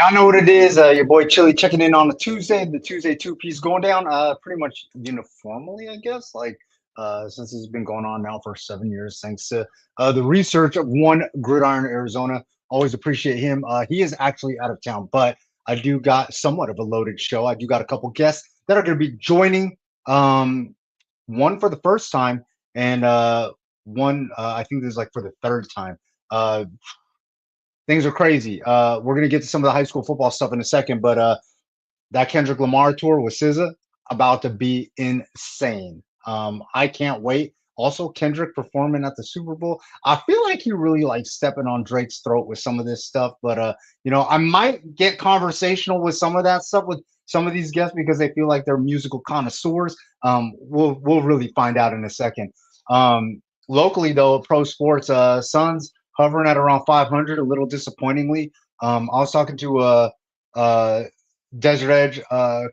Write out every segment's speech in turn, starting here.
Y'all know what it is. Your boy Chili checking in on the Tuesday two-piece going down. Pretty much uniformly, I guess. Since it's been going on now for 7 years, thanks to the research of One Gridiron Arizona. Always appreciate him. He is actually out of town, but I do got somewhat of a loaded show. I do got a couple guests that are going to be joining. One for the first time, and one I think this is like for the third time. Uh, Things are crazy. We're gonna get to some of the high school football stuff in a second, but that Kendrick Lamar tour with SZA about to be insane. I can't wait. Also, Kendrick performing at the Super Bowl. I feel like he really like stepping on Drake's throat with some of this stuff, but I might get conversational with some of that stuff with some of these guests because they feel like they're musical connoisseurs. We'll really find out in a second. Locally though, pro sports, Suns hovering at around 500, a little disappointingly. I was talking to uh, Desert Edge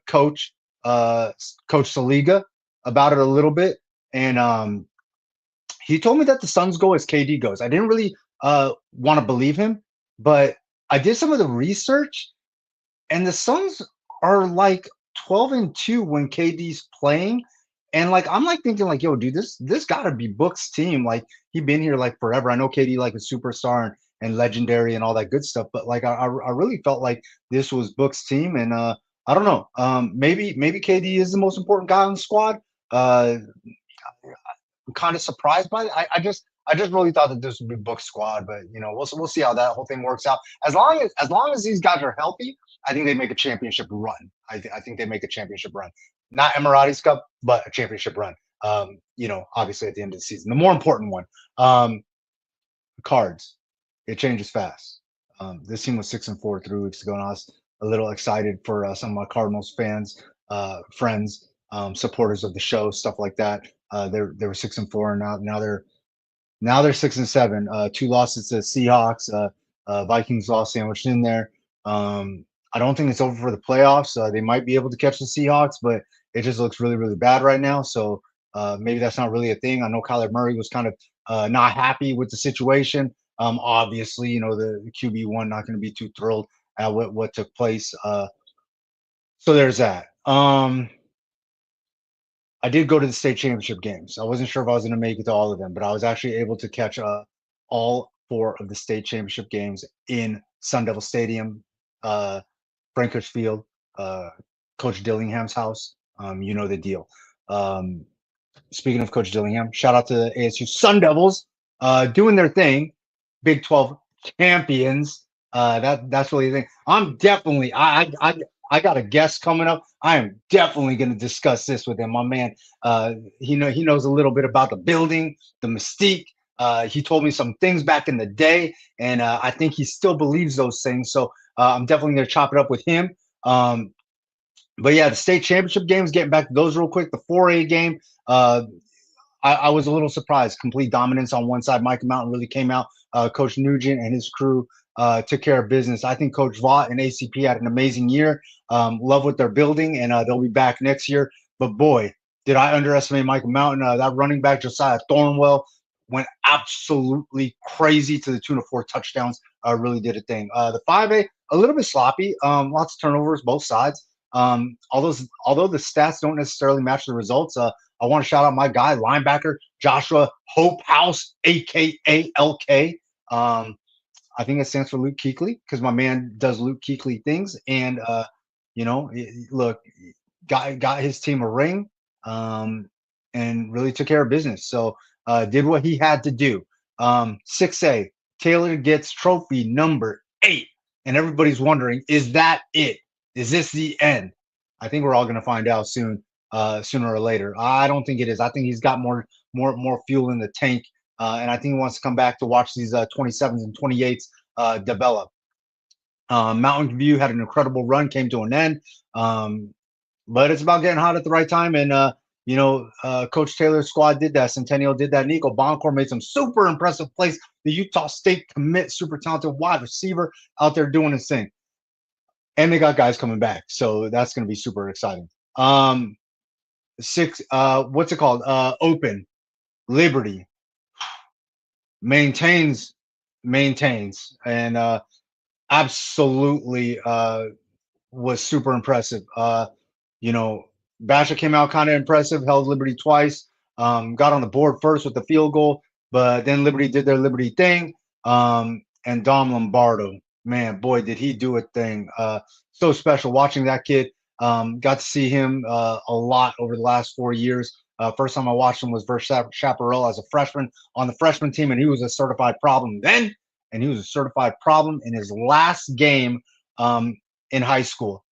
Coach Saliga about it a little bit, and he told me that the Suns go as KD goes. I didn't really want to believe him, but I did some of the research, and the Suns are like 12-2 when KD's playing. And like I'm like thinking like, yo, dude, this gotta be Book's team. Like he been here like forever. I know KD like a superstar and legendary and all that good stuff, but like I really felt like this was Book's team. And I don't know. Maybe KD is the most important guy on the squad. I'm kind of surprised by it. I just really thought that this would be Book's squad, but we'll see how that whole thing works out. As long as these guys are healthy, I think they make a championship run. I think they make a championship run, not Emiratis Cup, but a championship run. Obviously at the end of the season, the more important one. Um, Cards, it changes fast. This team was 6-4 3 weeks ago, and I was a little excited for some of my Cardinals fans, friends, supporters of the show, stuff like that. They were 6-4, and now they're 6-7. Two losses to Seahawks. Vikings lost sandwiched in there. I don't think it's over for the playoffs. They might be able to catch the Seahawks, but it just looks really, really bad right now. So maybe that's not really a thing. I know Kyler Murray was kind of not happy with the situation. Obviously, the QB1 not going to be too thrilled at what took place. So there's that. I did go to the state championship games. I wasn't sure if I was going to make it to all of them, but I was actually able to catch all four of the state championship games in Sun Devil Stadium, uh, Frank Field, uh, Coach Dillingham's house. You know the deal. Um, Speaking of Coach Dillingham, shout out to the ASU Sun Devils doing their thing. Big 12 champions. That's really the thing. I'm definitely I got a guest coming up. I am definitely going to discuss this with him. My man, he knows a little bit about the building, the mystique. He told me some things back in the day, and I think he still believes those things. So I'm definitely going to chop it up with him. Um, but yeah, the state championship games, getting back to those real quick. The 4A game, uh, I was a little surprised. Complete dominance on one side. Mike Mountain really came out. Coach Nugent and his crew took care of business. I think Coach Vaught and ACP had an amazing year. Love what they're building, and they'll be back next year. But boy, did I underestimate Mike Mountain. That running back, Josiah Thornwell, went absolutely crazy to the tune of 4 touchdowns. Really did a thing. The 5A, a little bit sloppy. Lots of turnovers, both sides. Although the stats don't necessarily match the results, I want to shout out my guy, linebacker Joshua Hope House, aka LK. I think it stands for Luke Kuechly because my man does Luke Kuechly things, and look, got his team a ring, and really took care of business. So did what he had to do. 6A, Taylor gets trophy number 8, and everybody's wondering, is that it? Is this the end? I think we're all going to find out soon, sooner or later. I don't think it is. I think he's got more fuel in the tank, and I think he wants to come back to watch these 27s and 28s develop. Mountain View had an incredible run, came to an end, but it's about getting hot at the right time. And Coach Taylor's squad did that. Centennial did that. Nico Boncourt made some super impressive plays. The Utah State commit, super talented wide receiver out there doing his thing. And they got guys coming back, so that's going to be super exciting. What's it called? Open Liberty maintains, and absolutely was super impressive. You know, Basha came out kind of impressive, held Liberty twice, got on the board first with the field goal, but then Liberty did their Liberty thing. And Dom Lombardo, man, boy, did he do a thing. So special watching that kid. Got to see him a lot over the last 4 years. First time I watched him was versus Chaparral as a freshman on the freshman team, and he was a certified problem then, and he was a certified problem in his last game in high school.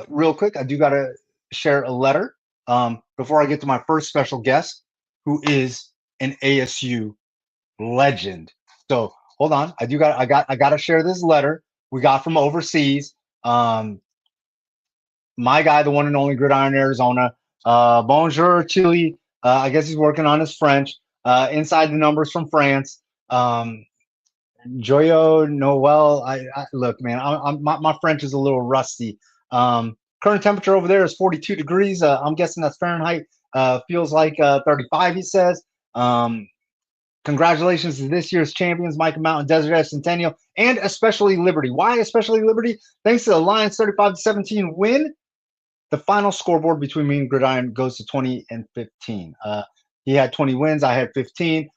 Real quick, I do got to share a letter before I get to my first special guest, who is an ASU legend. So hold on, I got to share this letter we got from overseas. Um, my guy, the one and only Gridiron Arizona. Bonjour, Chile. I guess he's working on his French. Inside the numbers from France. Joyo Noel. Look, man. My French is a little rusty. Current temperature over there is 42 degrees. I'm guessing that's Fahrenheit. Feels like 35. He says. Congratulations to this year's champions, Micah Mountain, Desert Edge Centennial, and especially Liberty. Why especially Liberty? Thanks to the Lions' 35-17 win, the final scoreboard between me and Gridiron goes to 20 and 15. He had 20 wins. I had 15.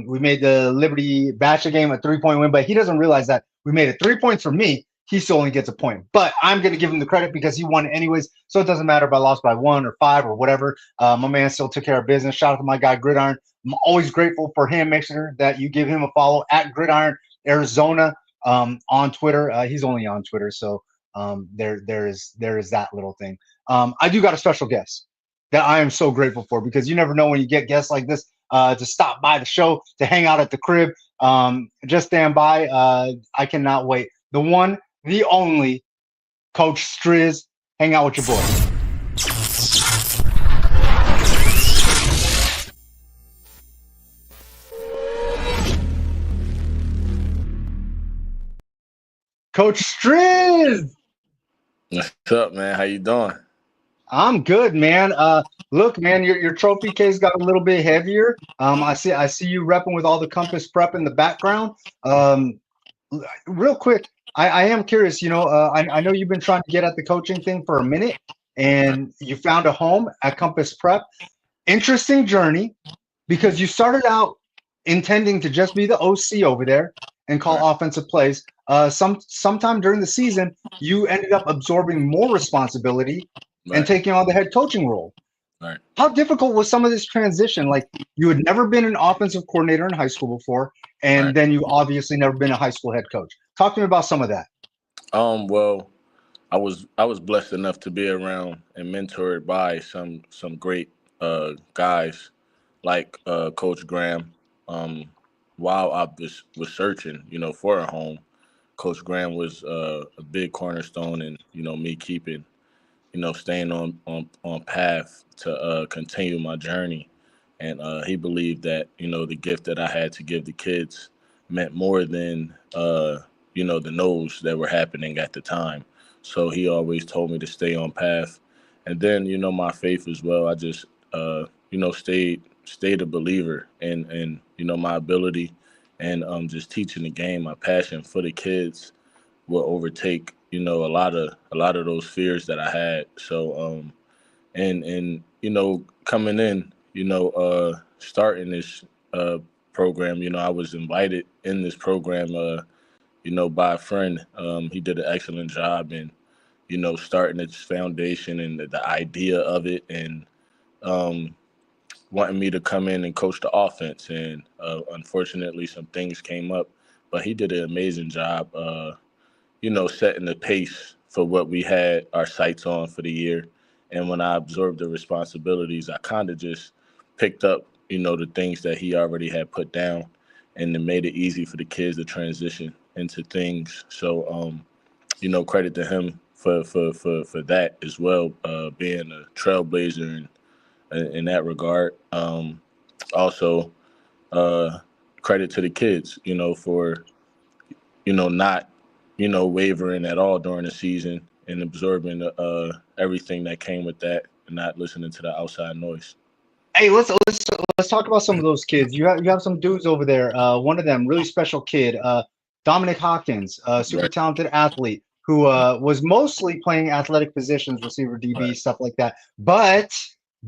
We made the Liberty Basha game a 3-point win, but he doesn't realize that we made it 3 points for me. He still only gets a point, but I'm going to give him the credit because he won anyways. So it doesn't matter if I lost by 1 or 5 or whatever. My man still took care of business. Shout out to my guy Gridiron. I'm always grateful for him. Make sure that you give him a follow at Gridiron Arizona on Twitter. He's only on Twitter, so there is that little thing. I do got a special guest that I am so grateful for because you never know when you get guests like this to stop by the show, to hang out at the crib. Just stand by. I cannot wait. The one, the only, Coach Striz. Hang out with your boy. Coach Striz. What's up, man? How you doing? I'm good, man. Look, man, your trophy case got a little bit heavier. I see you repping with all the Compass Prep in the background. Real quick, I am curious. You know, I know you've been trying to get at the coaching thing for a minute, and you found a home at Compass Prep. Interesting journey because you started out intending to just be the OC over there and call offensive plays. Sometime during the season, you ended up absorbing more responsibility and taking on the head coaching role. Right. How difficult was some of this transition? Like you had never been an offensive coordinator in high school before, and then you obviously never been a high school head coach. Talk to me about some of that. Well, I was blessed enough to be around and mentored by some great guys like Coach Graham. While I was searching, for a home, Coach Graham was a big cornerstone in, me keeping, staying on path to continue my journey. And he believed that, the gift that I had to give the kids meant more than, the no's that were happening at the time. So he always told me to stay on path. And then, my faith as well. I just, stayed a believer in my ability and just teaching the game. My passion for the kids will overtake, a lot of those fears that I had. So, and coming in, starting this program, I was invited in this program, by a friend. He did an excellent job in, starting its foundation and the idea of it, and wanting me to come in and coach the offense. And unfortunately, some things came up, but he did an amazing job, setting the pace for what we had our sights on for the year. And when I absorbed the responsibilities, I kind of just picked up, the things that he already had put down, and it made it easy for the kids to transition into things. So, credit to him for that as well, being a trailblazer in that regard. Also, credit to the kids, for, not, wavering at all during the season and absorbing everything that came with that and not listening to the outside noise. Hey, let's talk about some of those kids. You have some dudes over there. One of them, really special kid. Dominic Hawkins, a super Right, talented athlete who was mostly playing athletic positions, receiver, DB, right, stuff like that. But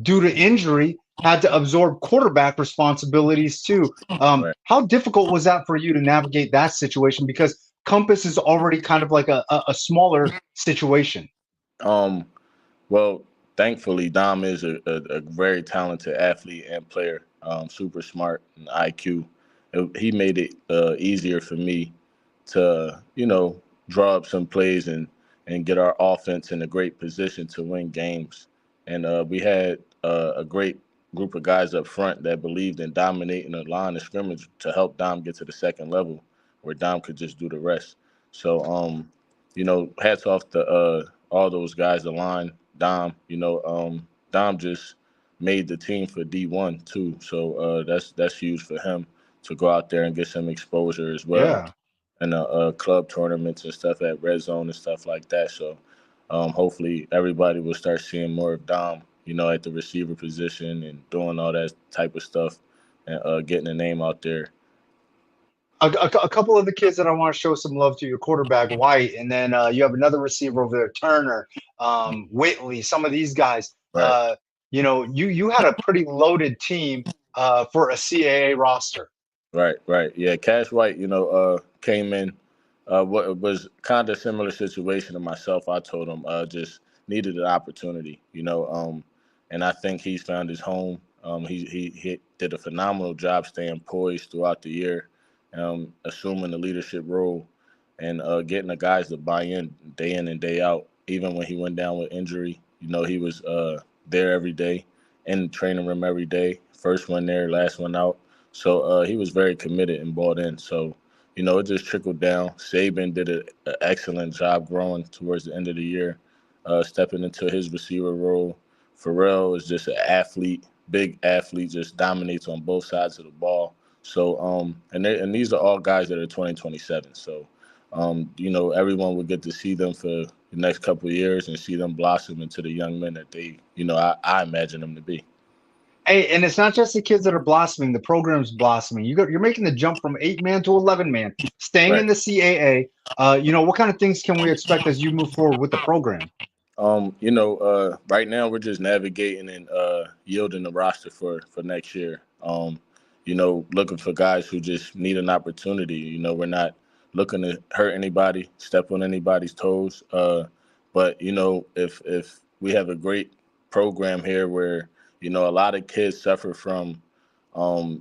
due to injury, had to absorb quarterback responsibilities too. right. How difficult was that for you to navigate that situation? Because Compass is already kind of like a smaller situation. Um, well, thankfully, Dom is a very talented athlete and player, super smart and IQ. He made it easier for me to, draw up some plays and get our offense in a great position to win games. And we had a great group of guys up front that believed in dominating the line of scrimmage to help Dom get to the second level, where Dom could just do the rest. So, hats off to all those guys, the line, Dom. Dom just made the team for D1 too, so that's huge for him to go out there and get some exposure as well Yeah. and club tournaments and stuff at Red Zone and stuff like that. So hopefully everybody will start seeing more of Dom, at the receiver position and doing all that type of stuff and getting the name out there. A couple of the kids that I want to show some love to, your quarterback White, and then you have another receiver over there, Turner, Whitley. Some of these guys, Right. you had a pretty loaded team for a CAA roster. Right, right. Yeah, Cash White, came in what was kind of similar situation to myself. I told him just needed an opportunity, and I think he's found his home. He did a phenomenal job staying poised throughout the year, assuming the leadership role and getting the guys to buy in and day out. Even when he went down with injury, he was there every day, in the training room every day. First one there, last one out. So he was very committed and bought in. So, it just trickled down. Saban did an excellent job growing towards the end of the year, stepping into his receiver role. Pharrell is just an athlete, big athlete, just dominates on both sides of the ball. So, and these are all guys that are 2027. So, everyone will get to see them for the next couple of years and see them blossom into the young men that they, I imagine them to be. Hey, and it's not just the kids that are blossoming; the program's blossoming. You're making the jump from 8 man to 11 man, staying Right. in the CAA. What kind of things can we expect as you move forward with the program? Right now we're just navigating and yielding the roster for next year. Looking for guys who just need an opportunity. We're not looking to hurt anybody, step on anybody's toes. But if we have a great program here where a lot of kids suffer from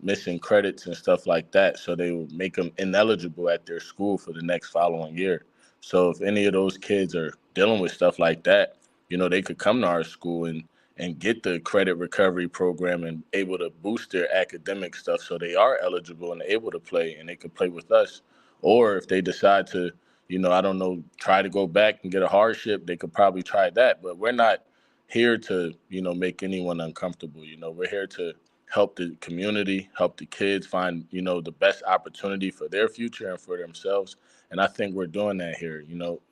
missing credits and stuff like that, so they will make them ineligible at their school for the next following year. So if any of those kids are dealing with stuff like that, they could come to our school and get the credit recovery program and able to boost their academic stuff so they are eligible and able to play and they could play with us. Or if they decide to, I don't know, try to go back and get a hardship, they could probably try that. But we're not here to, make anyone uncomfortable. We're here to help the community, help the kids find, the best opportunity for their future and for themselves. And I think we're doing that here,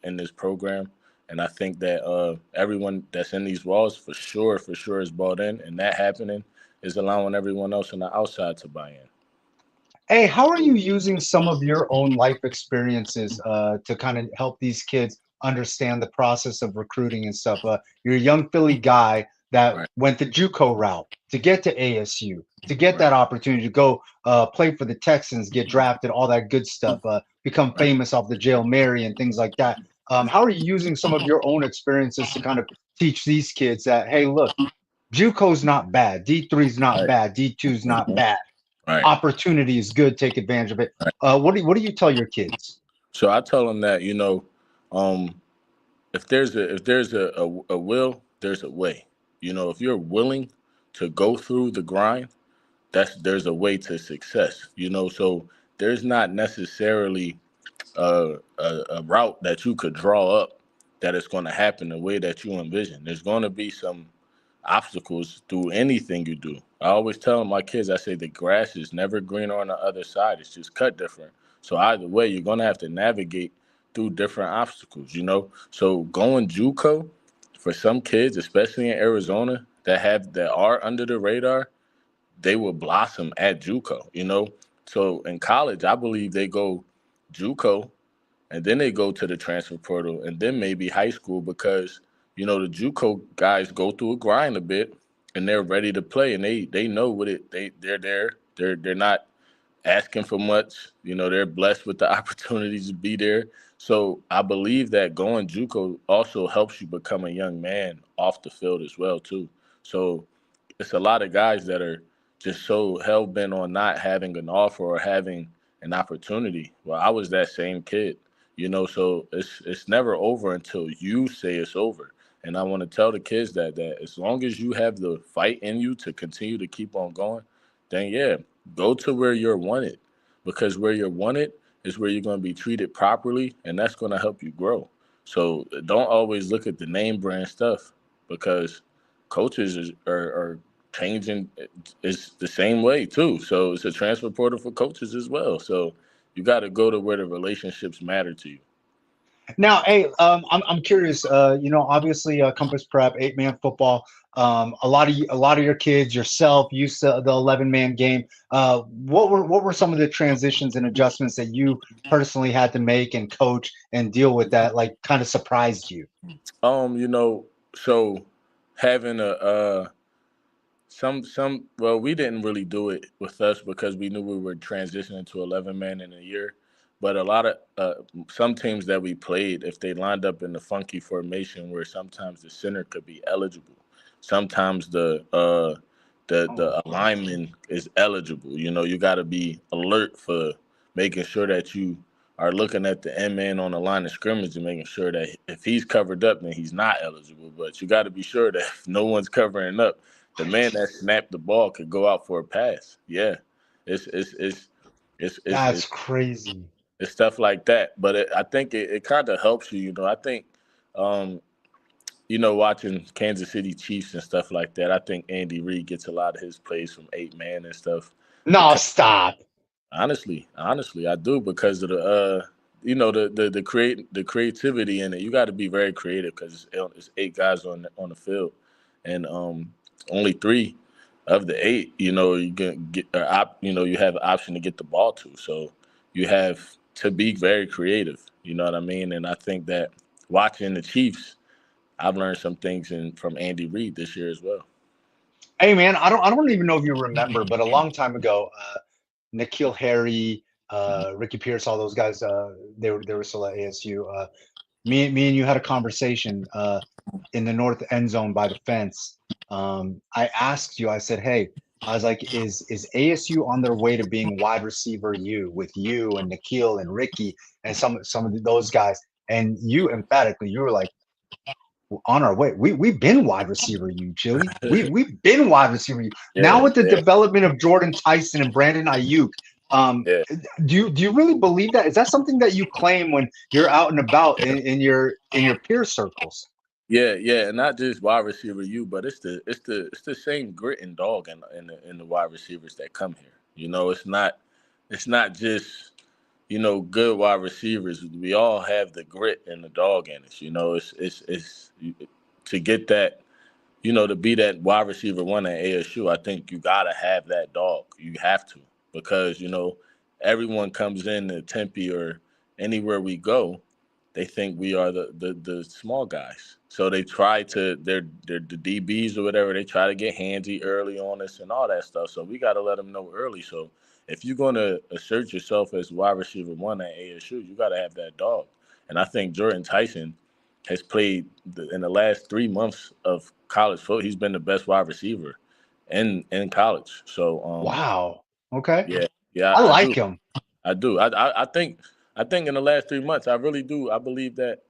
in this program. And I think that everyone that's in these walls for sure is bought in. And that happening is allowing everyone else on the outside to buy in. Hey, how are you using some of your own life experiences to kind of help these kids understand the process of recruiting and stuff? You're a young Philly guy that Right, went the JUCO route to get to ASU, to get right, that opportunity to go play for the Texans, get drafted, all that good stuff, become right. famous off the Jail Mary and things like that. How are you using some of your own experiences to kind of teach these kids that, hey, look, JUCO's not bad, D3's not Right. bad, D2's not Mhm. bad, Right. opportunity is good. Take advantage of it. Right. What do you tell your kids? So I tell them that, um, if there's a will, there's a way. If you're willing to go through the grind, there's a way to success. So there's not necessarily a route that you could draw up that is going to happen the way that you envision. There's going to be some obstacles through anything you do. I always tell my kids, I say the grass is never greener on the other side. It's just cut different. So either way, you're going to have to navigate through different obstacles. So going JUCO for some kids, especially in Arizona, that are under the radar, they will blossom at JUCO. So in college, I believe they go JUCO, and then they go to the transfer portal, and then maybe high school because the JUCO guys go through a grind a bit, and they're ready to play, and they know what they're there. They're not asking for much. They're blessed with the opportunities to be there. So I believe that going JUCO also helps you become a young man off the field as well too. So it's a lot of guys that are just so hell bent on not having an offer or having an opportunity. Well, I was that same kid, so it's never over until you say it's over. And I want to tell the kids that as long as you have the fight in you to continue to keep on going, then yeah, go to where you're wanted. Because where you're wanted is where you're going to be treated properly, and that's going to help you grow. So don't always look at the name brand stuff because coaches are changing is the same way too. So it's a transfer portal for coaches as well. So you got to go to where the relationships matter to you. Now, hey, I'm curious. Obviously, Compass Prep, 8-man football. A lot of your kids, yourself, used to the 11-man game. What were some of the transitions and adjustments that you personally had to make and coach and deal with that, like, kind of surprised you? So having well, we didn't really do it with us because we knew we were transitioning to 11 man in a year. But a lot of some teams that we played, if they lined up in the funky formation where sometimes the center could be eligible, sometimes the alignment is eligible. You got to be alert for making sure that you are looking at the end man on the line of scrimmage and making sure that if he's covered up, then he's not eligible. But you got to be sure that if no one's covering up, the man that snapped the ball could go out for a pass. Yeah, it's it's it's That's it's crazy. it's stuff like that. But I think it kind of helps you. I think um, watching Kansas City Chiefs and stuff like that. I think Andy Reid gets a lot of his plays from 8-man and stuff. No, Because stop. honestly, I do because of the the creativity in it. You got to be very creative because it's 8 guys on the field, and only 3 of the 8, you can get you have an option to get the ball to. So you have to be very creative. You know what I mean? And I think that watching the Chiefs, I've learned some things from Andy Reid this year as well. Hey, man, I don't even know if you remember, but a long time ago, N'Keal Harry, Ricky Pierce, all those guys, they were still at ASU. Me and you had a conversation in the north end zone by the fence. I asked you, I said, hey, I was like, is ASU on their way to being wide receiver you with you and Nikhil and Ricky and some of those guys? And you emphatically, you were like, on our way. We've been wide receiver you, Chili. We've been wide receiver you. Now Yeah, with the yeah, development of Jordan Tyson and Brandon Ayuk, yeah. do you really believe that? Is that something that you claim when you're out and about in your peer circles? Yeah, yeah, and not just wide receiver you, but it's the same grit and dog in the wide receivers that come here. It's not just good wide receivers. We all have the grit and the dog in us. To get that, to be that wide receiver one at ASU. I think you gotta have that dog. You have to because everyone comes in to Tempe or anywhere we go, they think we are the small guys. So they try to they're the DBs or whatever. They try to get handsy early on us and all that stuff. So we got to let them know early. So if you're going to assert yourself as wide receiver one at ASU, you got to have that dog. And I think Jordan Tyson has played in the last 3 months of college football. He's been the best wide receiver in college. So Wow. Okay. yeah, yeah, I I like do. him. I do. I think in the last 3 months, I really do. I believe that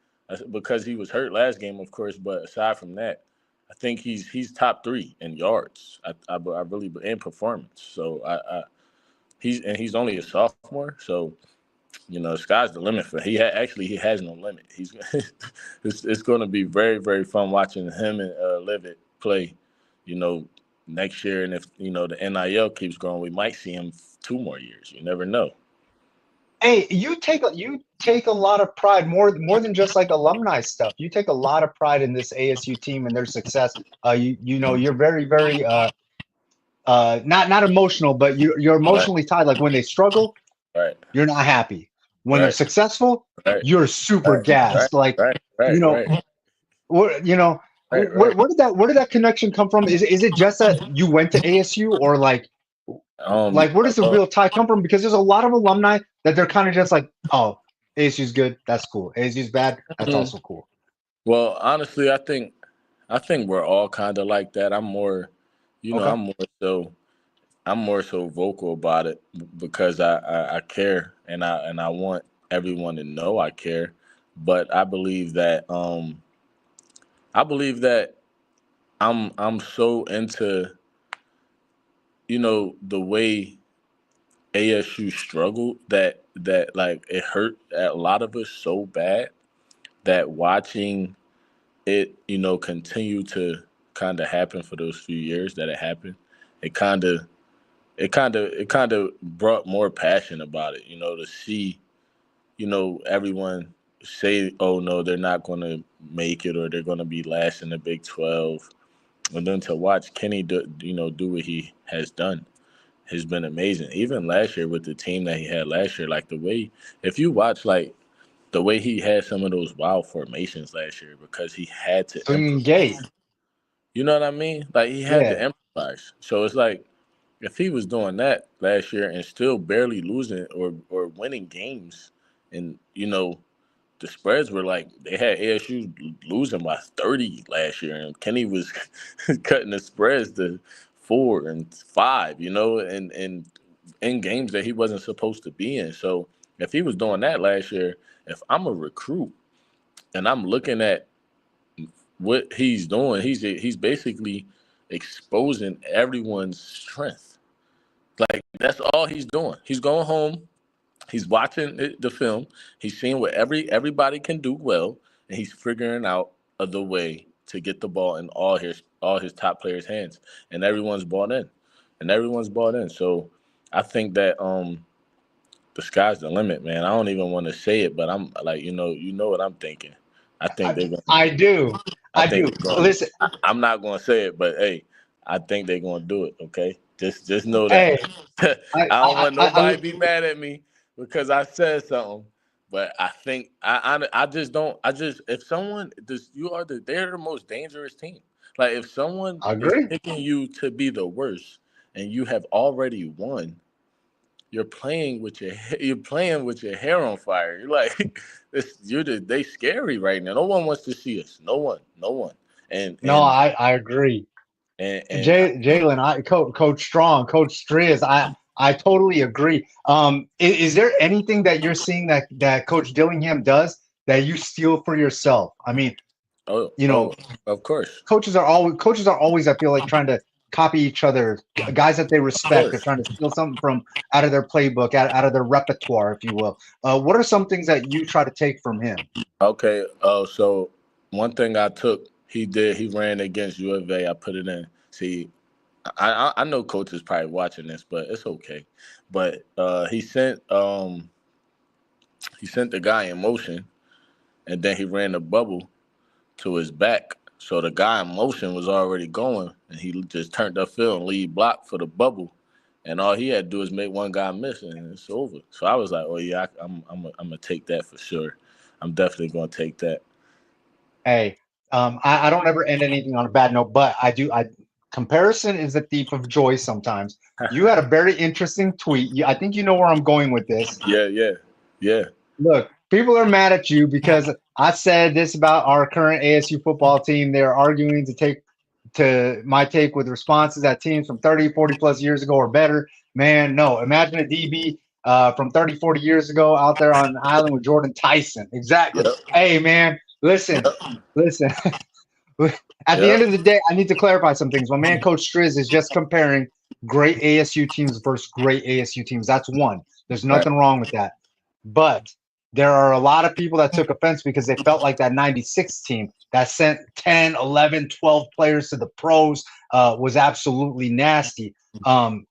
because he was hurt last game, of course. But aside from that, I think he's top 3 in yards. I really in performance. So he's only a sophomore. So the sky's the limit for he has no limit. It's going to be very very fun watching him and Levitt play. You know next year, and if the NIL keeps growing, we might see him 2 more years. You never know. Hey, you take a lot of pride, more than just like alumni stuff. You take a lot of pride in this ASU team and their success. You're very, very not emotional, but you're Right. emotionally tied. Like when they struggle, Right. you're not happy. When they're Right. successful, Right. you're super Right. gassed. Like, Right. you Right. know, Right. what you know, Right. Right. where did that connection come from? Is it just that you went to ASU, or like where does the Well, real tie come from? Because there's a lot of alumni that they're kind of just like, oh, ASU's good, that's cool. ASU's bad, that's mm, also cool. well, honestly, I think we're all kind of like that. I'm more, Okay. I'm more so vocal about it because I care and I want everyone to know I care. But I believe that I'm so into the way ASU struggled that like it hurt a lot of us so bad that watching it continue to kind of happen for those few years that it happened, it kind of brought more passion about it, to see everyone say, oh no, they're not going to make it, or they're going to be last in the Big 12, and then to watch Kenny do what he has done has been amazing. Even last year with the team that he had last year, like the way, if you watch like the way he had some of those wild formations last year, because he had to Swinging improvise. gate. You know what I mean? Like he had to Yeah. improvise. So it's like if he was doing that last year and still barely losing or winning games, and the spreads were like they had ASU losing by 30 last year, and Kenny was cutting the spreads to 4 and 5, and in games that he wasn't supposed to be in. So if he was doing that last year, if I'm a recruit and I'm looking at what he's doing, he's basically exposing everyone's strength. Like that's all he's doing. He's going home. He's watching the film. He's seeing what everybody can do well, and he's figuring out the way to get the ball in all his top players' hands, and everyone's bought in, So I think that the sky's the limit, man. I don't even want to say it, but I'm like, what I'm thinking. I think I, they're gonna. I do. I I think do. they're gonna. Listen, I'm not gonna say it, but hey, I think they're gonna do it. Okay, just know that. hey, I don't want I nobody to be mad at me because I said something, but I think I just don't. I just if someone does, they're the most dangerous team. Like if someone is agree. picking you to be the worst and you have already won, you're playing with your hair on fire. You're like they scary right now. No one wants to see us. No one. And No, and I agree. and Jalen, Coach Strong, Coach Striz, I totally agree. Is there anything that you're seeing that Coach Dillingham does that you steal for yourself? I mean, oh you know, oh of course, coaches are always, I feel like, trying to copy each other, guys that they of respect. They're course. trying to steal something from out of their playbook, out of their repertoire, if you will. What are some things that you try to take from him? Okay. So one thing I took, he ran against U of A. I put it in. See, I know coach is probably watching this, but it's okay. But he sent the guy in motion, and then he ran the bubble to his back. So the guy in motion was already going, and he just turned upfield and lead block for the bubble, and all he had to do is make one guy miss, and it's over. So I was like, oh yeah, I'm gonna take that for sure. I'm definitely gonna take that. Hey, I don't ever end anything on a bad note, but I do. Comparison is the thief of joy sometimes. You had a very interesting tweet. I think you know where I'm going with this. Yeah, yeah, yeah. Look, people are mad at you because I said this about our current ASU football team. They're arguing to my take with responses that teams from 30, 40 plus years ago are better. Man, no. Imagine a DB from 30, 40 years ago out there on an island with Jordan Tyson. Exactly. Yep, Hey, man, listen, yep, listen. At the yep. end of the day, I need to clarify some things. My man, Coach Striz, is just comparing great ASU teams versus great ASU teams. That's one. There's Right. nothing wrong with that. But there are a lot of people that took offense because they felt like that 96 team that sent 10, 11, 12 players to the pros was absolutely nasty. Um,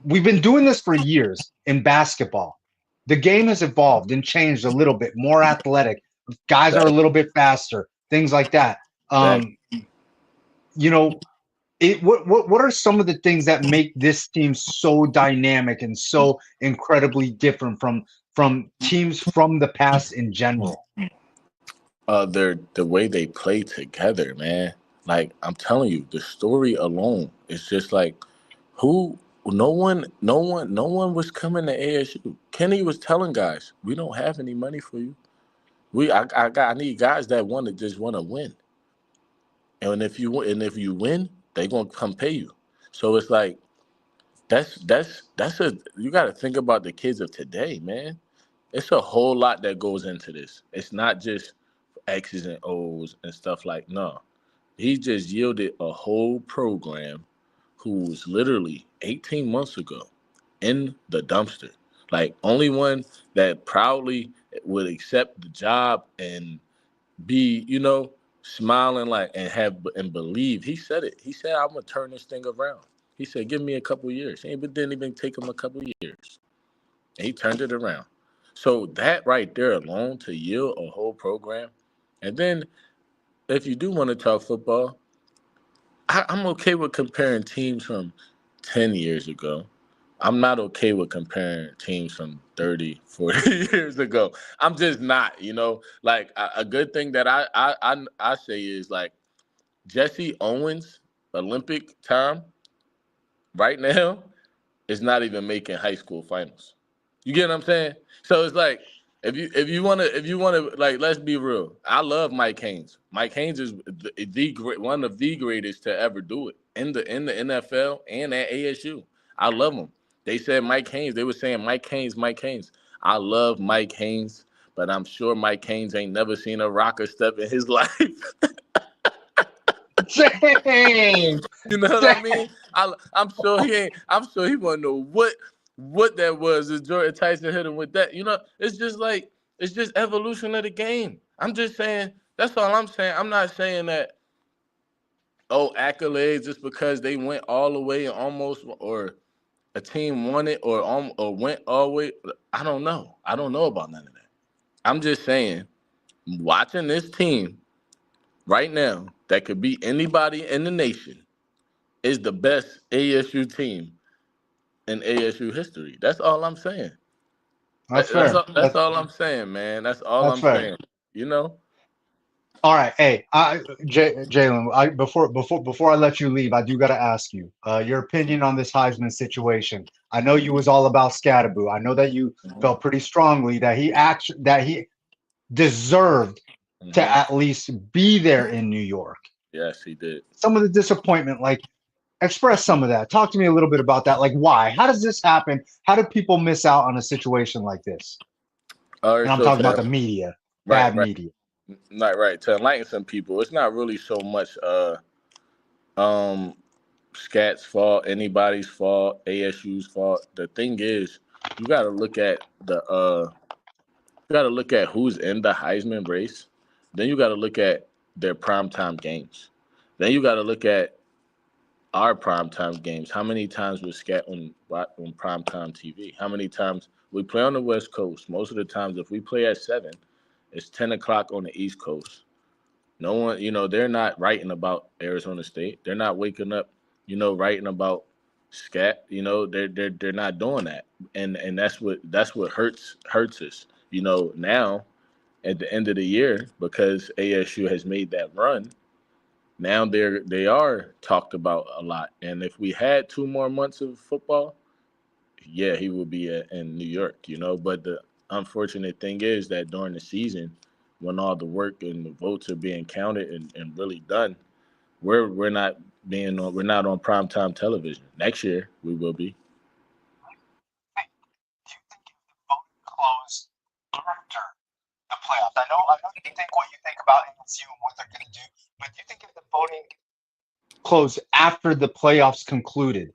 we've been doing this for years in basketball. The game has evolved and changed a little bit, more athletic. Guys are a Fact, little bit faster, things like that. fact. You know, what are some of the things that make this team so dynamic and so incredibly different from teams from the past in general? The way they play together, man. Like I'm telling you, the story alone is just like who. No one was coming to ASU. Kenny was telling guys, we don't have any money for you. I need guys that want to win. And if you win, they gonna come pay you. So it's like that's a you got to think about the kids of today, man. It's a whole lot that goes into this. It's not just X's and O's and stuff like no. He just yielded a whole program who was literally 18 months ago in the dumpster. Like only one that proudly would accept the job and be, smiling like and have and believe. He said it. He said, I'm gonna turn this thing around. He said, give me a couple years. But didn't even take him a couple years. And he turned it around. So that right there alone to yield a whole program. And then if you do want to talk football, I'm okay with comparing teams from 10 years ago. I'm not okay with comparing teams from 30, 40 years ago. I'm just not. Like a good thing that I say is like Jesse Owens Olympic time right now is not even making high school finals. You get what I'm saying? So it's like if you wanna like let's be real. I love Mike Haynes. Mike Haynes is one of the greatest to ever do it in the NFL and at ASU. I love him. They said Mike Haynes. They were saying Mike Haynes, Mike Haynes. I love Mike Haynes, but I'm sure Mike Haynes ain't never seen a rocker step in his life. Dang, You know what I dang. mean? I'm sure he ain't. I'm sure he want to know what that was. As Jordan Tyson hit him with that. It's just like it's just evolution of the game. I'm just saying. That's all I'm saying. I'm not saying that accolades just because they went all the way and almost or a team won it or went all the way. I don't know. I don't know about none of that. I'm just saying watching this team right now that could beat anybody in the nation is the best ASU team in ASU history. That's all I'm saying. That's That's fair. all, that's all I'm saying, man. That's all That's I'm fair. saying. You know? All right, hey, Jalen, before I let you leave, I do got to ask you your opinion on this Heisman situation. I know you was all about Scatterboo. I know that you Hmm. felt pretty strongly that he deserved to Hmm. at least be there in New York. Yes, he did. Some of the disappointment, like express some of that. Talk to me a little bit about that. Like, why? How does this happen? How do people miss out on a situation like this? All And right, I'm so talking about the media, right, bad right, media. not right. To enlighten some people, it's not really so much um Scat's fault, anybody's fault, ASU's fault. The thing is, you got to look at who's in the Heisman race. Then you got to look at their primetime games. Then you got to look at our primetime games. How many times was Scat on primetime TV? How many times we play on the West Coast? Most of the times, if we play at 7, it's 10 o'clock on the East Coast. No one, they're not writing about Arizona State. They're not waking up, writing about Scat. They're not doing that, and that's what hurts us. Now at the end of the year because ASU has made that run. Now they are talked about a lot, and if we had 2 more months of football, yeah, he would be in New York. But the unfortunate thing is that during the season, when all the work and the votes are being counted and really done, we're not on primetime television. Next year we will be. Do you think if the vote closed after the playoffs? I know you think what you think about NSU and what they're going to do, but do you think if the voting closed after the playoffs concluded,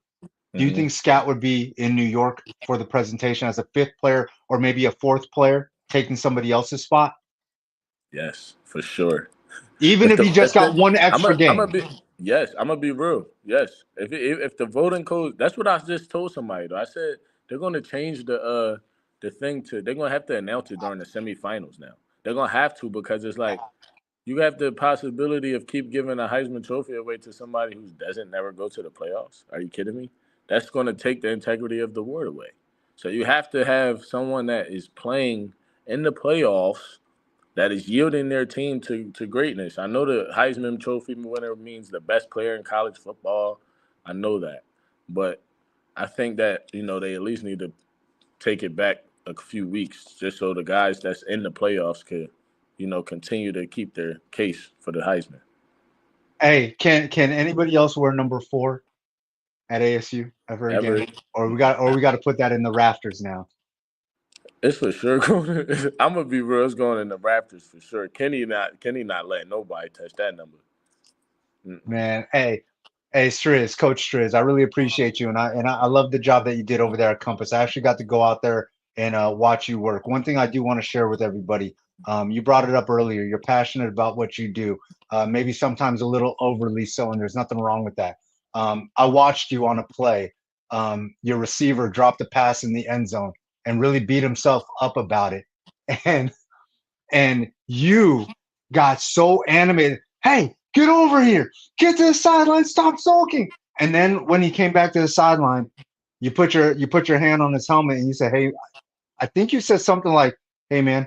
do you Hmm. think Scat would be in New York for the presentation as a fifth player or maybe a fourth player taking somebody else's spot, Yes, for sure. even If if the he just if got the one extra I'm a game? be yes, I'm gonna be real. Yes, if the voting code, that's what I just told somebody. Though I said they're gonna change the thing to they're gonna have to announce it during the semifinals now. They're gonna have to because it's like you have the possibility of keep giving a Heisman Trophy away to somebody who doesn't never go to the playoffs. Are you kidding me? That's gonna take the integrity of the award away. So you have to have someone that is playing in the playoffs that is yielding their team to greatness. I know the Heisman Trophy winner means the best player in college football. I know that. But I think that, they at least need to take it back a few weeks just so the guys that's in the playoffs could, continue to keep their case for the Heisman. Hey, can anybody else wear number 4 at ASU ever Ever. again? Or we got to put that in the rafters now. It's for sure going. I'm gonna be real. It's going in the Raptors for sure. Kenny not letting nobody touch that number. Man, hey, Striz, Coach Striz, I really appreciate you, and I love the job that you did over there at Compass. I actually got to go out there and watch you work. One thing I do want to share with everybody, you brought it up earlier. You're passionate about what you do, maybe sometimes a little overly so, and there's nothing wrong with that. I watched you on a play. Your receiver dropped a pass in the end zone and really beat himself up about it, and you got so animated. Hey, get over here. Get to the sideline. Stop sulking. And then when he came back to the sideline, you put your hand on his helmet and you said, "Hey, I think you said something like, hey man,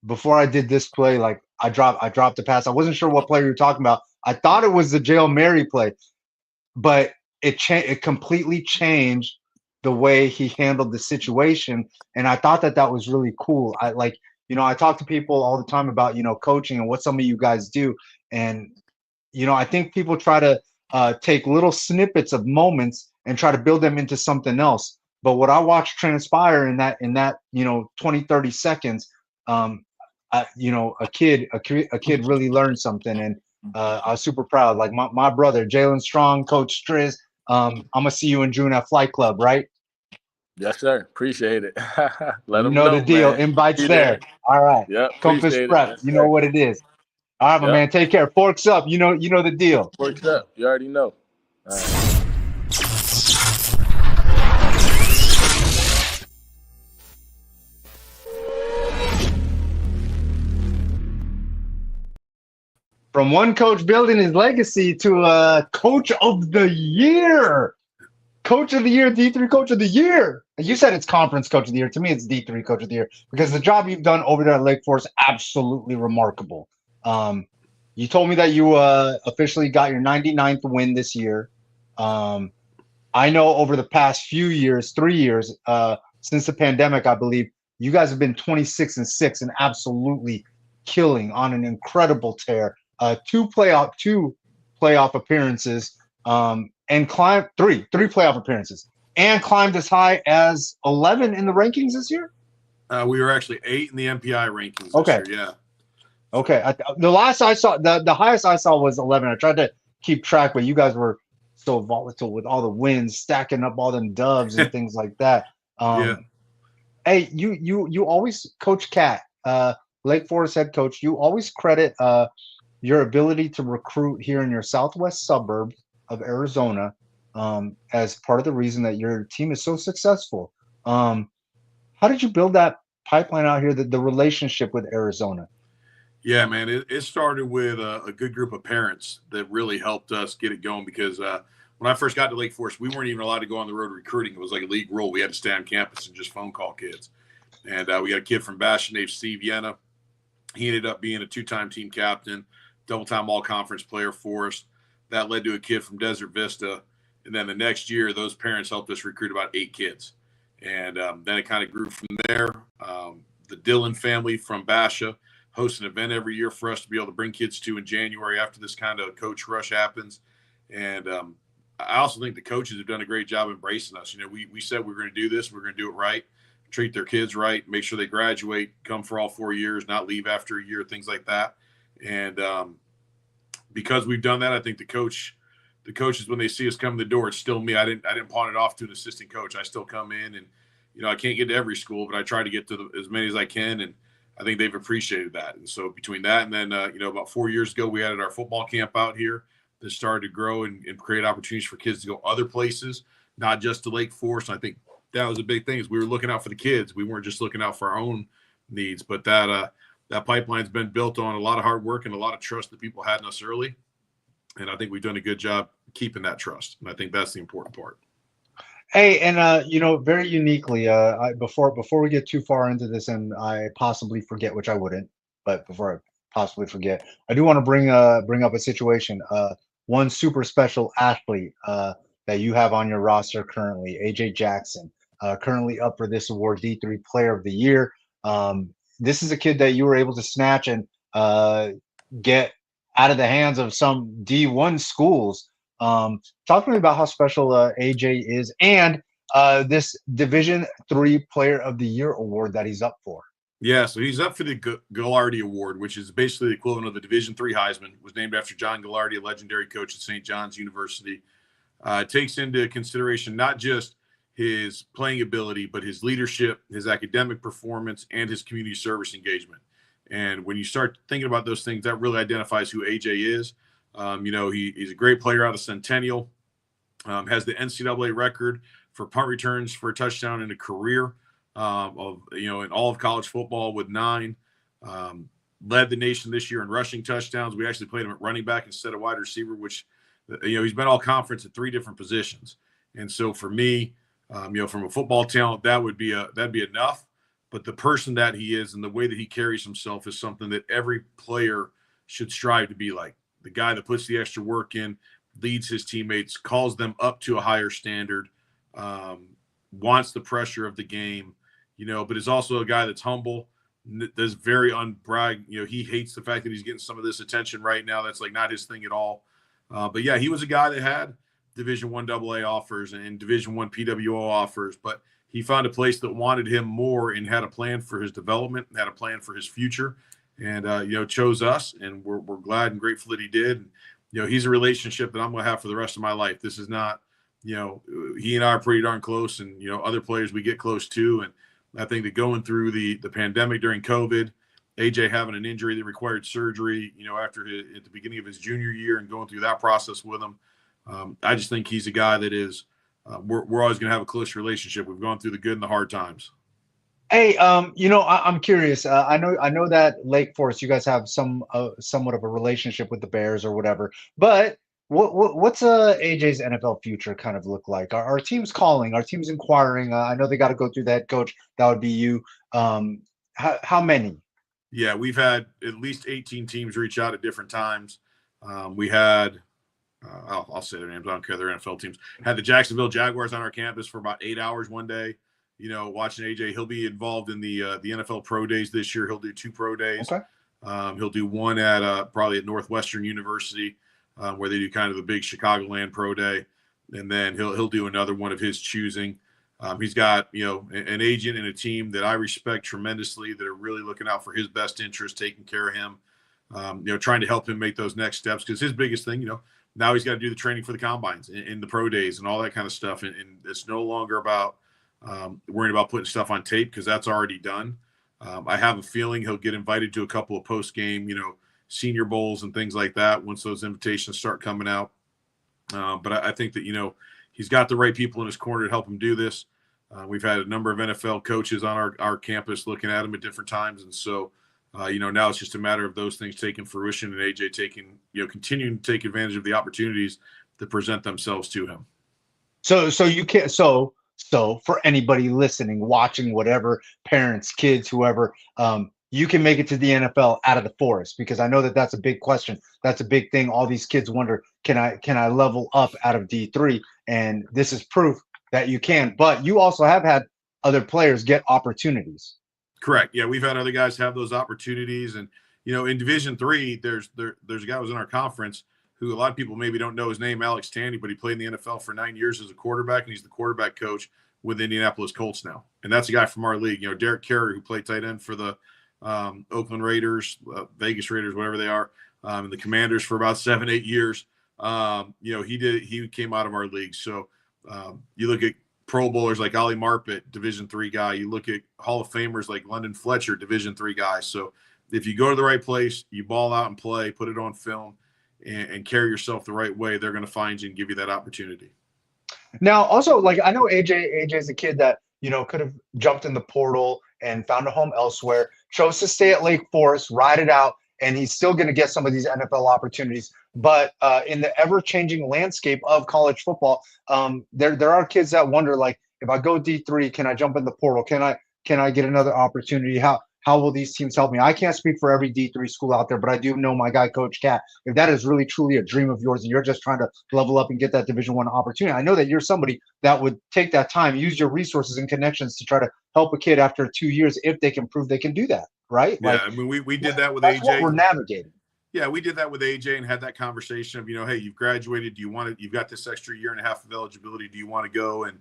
before I did this play, like I dropped the pass. I wasn't sure what play you were talking about. I thought it was the Jail Mary play, but it completely changed the way he handled the situation. And I thought that was really cool. I talk to people all the time about, coaching and what some of you guys do. And, I think people try to take little snippets of moments and try to build them into something else. But what I watched transpire in that 20, 30 seconds, a kid really learned something. And I was super proud. Like my brother, Jalen Strong, Coach Striz, I'm going to see you in June at Flight Club, right? Yes, sir. Appreciate it. Let You them know the know, deal. man. Invites Be there. there. All right. Yep. Compass Appreciate it. Prep. Yes, You know sir. what it is. All right, my Yep. man. Take care. Forks up. You know the deal. Forks up. You already know. All right. From one coach building his legacy to coach of the year. Coach of the year, D3 coach of the year. You said it's conference coach of the year. To me, it's D3 coach of the year because the job you've done over there at Lake Forest, absolutely remarkable. You told me that you officially got your 99th win this year. I know over the past few years, 3 years, since the pandemic, I believe you guys have been 26-6 and absolutely killing on an incredible tear. Two playoff appearances, and climbed three playoff appearances, and climbed as high as 11 in the rankings this year. We were actually 8 in the MPI rankings Okay. this year. Yeah. Okay. The last I saw, the highest I saw was 11. I tried to keep track, but you guys were so volatile with all the wins, stacking up all them dubs and things like that. Yeah. Hey, you always, Coach Cat, Lake Forest head coach, you always credit your ability to recruit here in your southwest suburb of Arizona as part of the reason that your team is so successful. How did you build that pipeline out here, the relationship with Arizona? Yeah, man, it started with a good group of parents that really helped us get it going because when I first got to Lake Forest, we weren't even allowed to go on the road recruiting. It was like a league rule. We had to stay on campus and just phone call kids. And we got a kid from Bastion named Steve Yenna. He ended up being a 2-time team captain, double-time all-conference player for us. That led to a kid from Desert Vista. And then the next year, those parents helped us recruit about 8 kids. And then it kind of grew from there. The Dillon family from Basha hosts an event every year for us to be able to bring kids to in January after this kind of coach rush happens. And I also think the coaches have done a great job embracing us. We said we were going to do this. We're going to do it right, treat their kids right, make sure they graduate, come for all 4 years, not leave after a year, things like that. And because we've done that, I think the coaches, when they see us come to the door, it's still me. I didn't pawn it off to an assistant coach. I still come in and, I can't get to every school, but I try to get to as many as I can. And I think they've appreciated that. And so between that and then, about 4 years ago, we added our football camp out here that started to grow and create opportunities for kids to go other places, not just to Lake Forest. And I think that was a big thing is we were looking out for the kids. We weren't just looking out for our own needs, but that pipeline's been built on a lot of hard work and a lot of trust that people had in us early. And I think we've done a good job keeping that trust. And I think that's the important part. Hey, and very uniquely, before we get too far into this, and I possibly forget, which I wouldn't, but before I possibly forget, I do want to bring up a situation. One super special athlete that you have on your roster currently, AJ Jackson, currently up for this award, D3 Player of the Year. This is a kid that you were able to snatch and get out of the hands of some D1 schools. Talk to me about how special AJ is and this Division 3 Player of the Year award that he's up for. Yeah, so he's up for the Gallardi Award, which is basically the equivalent of the Division 3 Heisman. It was named after John Gallardi, a legendary coach at St. John's University. It takes into consideration not just his playing ability, but his leadership, his academic performance, and his community service engagement. And when you start thinking about those things, that really identifies who AJ is. He's a great player out of Centennial, has the NCAA record for punt returns for a touchdown in a career in all of college football with 9. Led the nation this year in rushing touchdowns. We actually played him at running back instead of wide receiver, which he's been all conference at 3 different positions. And so for me, from a football talent, that'd be enough. But the person that he is and the way that he carries himself is something that every player should strive to be like. The guy that puts the extra work in, leads his teammates, calls them up to a higher standard, wants the pressure of the game, but is also a guy that's humble, that's very unbrag. He hates the fact that he's getting some of this attention right now. That's like not his thing at all. But yeah, he was a guy that had Division 1 AA offers and Division 1 PWO offers, but he found a place that wanted him more and had a plan for his development, had a plan for his future, and chose us. And we're glad and grateful that he did. And, he's a relationship that I'm going to have for the rest of my life. This is not, he and I are pretty darn close, and other players we get close to. And I think that going through the pandemic during COVID, AJ having an injury that required surgery, at the beginning of his junior year, and going through that process with him, I just think he's a guy that is. We're always going to have a close relationship. We've gone through the good and the hard times. Hey, I'm curious. I know that Lake Forest, you guys have somewhat of a relationship with the Bears or whatever. But what's AJ's NFL future kind of look like? Are teams calling? Are teams inquiring? I know they got to go through the head coach. That would be you. How many? Yeah, we've had at least 18 teams reach out at different times. We had. I'll say their names. I don't care. They're NFL teams. Had the Jacksonville Jaguars on our campus for about 8 hours one day. Watching AJ. He'll be involved in the NFL Pro Days this year. He'll do 2 Pro Days. Okay. He'll do one at probably at Northwestern University, where they do kind of the big Chicagoland Pro Day, and then he'll do another one of his choosing. He's got an agent and a team that I respect tremendously that are really looking out for his best interest, taking care of him, trying to help him make those next steps, because his biggest thing, now he's got to do the training for the combines and the pro days and all that kind of stuff. And it's no longer about worrying about putting stuff on tape, because that's already done. I have a feeling he'll get invited to a couple of post-game, Senior Bowls and things like that once those invitations start coming out. But I think that, he's got the right people in his corner to help him do this. We've had a number of NFL coaches on our campus looking at him at different times. And so, now it's just a matter of those things taking fruition and AJ continuing to take advantage of the opportunities that present themselves to him. So you can't. So for anybody listening, watching, whatever, parents, kids, whoever, you can make it to the NFL out of the Forest, because I know that that's a big question. That's a big thing. All these kids wonder, can I level up out of D3? And this is proof that you can. But you also have had other players get opportunities. Correct. Yeah, we've had other guys have those opportunities, and in Division 3, there's a guy who was in our conference who a lot of people maybe don't know his name, Alex Tandy, but he played in the NFL for 9 years as a quarterback, and he's the quarterback coach with the Indianapolis Colts now. And that's a guy from our league. Derek Carey, who played tight end for the Oakland Raiders, Vegas Raiders, whatever they are, and the Commanders for about 7-8 years. He came out of our league. So you look at Pro Bowlers like Ali Marpet, Division 3 guy. You look at Hall of Famers like London Fletcher, Division 3 guy. So if you go to the right place, you ball out and play, put it on film, and carry yourself the right way, they're going to find you and give you that opportunity. Now, also, I know AJ is a kid that, could have jumped in the portal and found a home elsewhere, chose to stay at Lake Forest, ride it out, and he's still going to get some of these NFL opportunities. But in the ever-changing landscape of college football, there are kids that wonder, like, if I go D3, can I jump in the portal? Can I get another opportunity? How will these teams help me? I can't speak for every D3 school out there, but I do know my guy, Coach Cat. If that is really truly a dream of yours, and you're just trying to level up and get that Division 1 opportunity, I know that you're somebody that would take that time, use your resources and connections to try to help a kid after 2 years if they can prove they can do that, right? Yeah, Like, I mean, we did that with that's what AJ. we're navigating. Yeah, we did that with AJ and had that conversation of, hey, you've graduated. Do you want to? You've got this extra year and a half of eligibility. Do you want to go and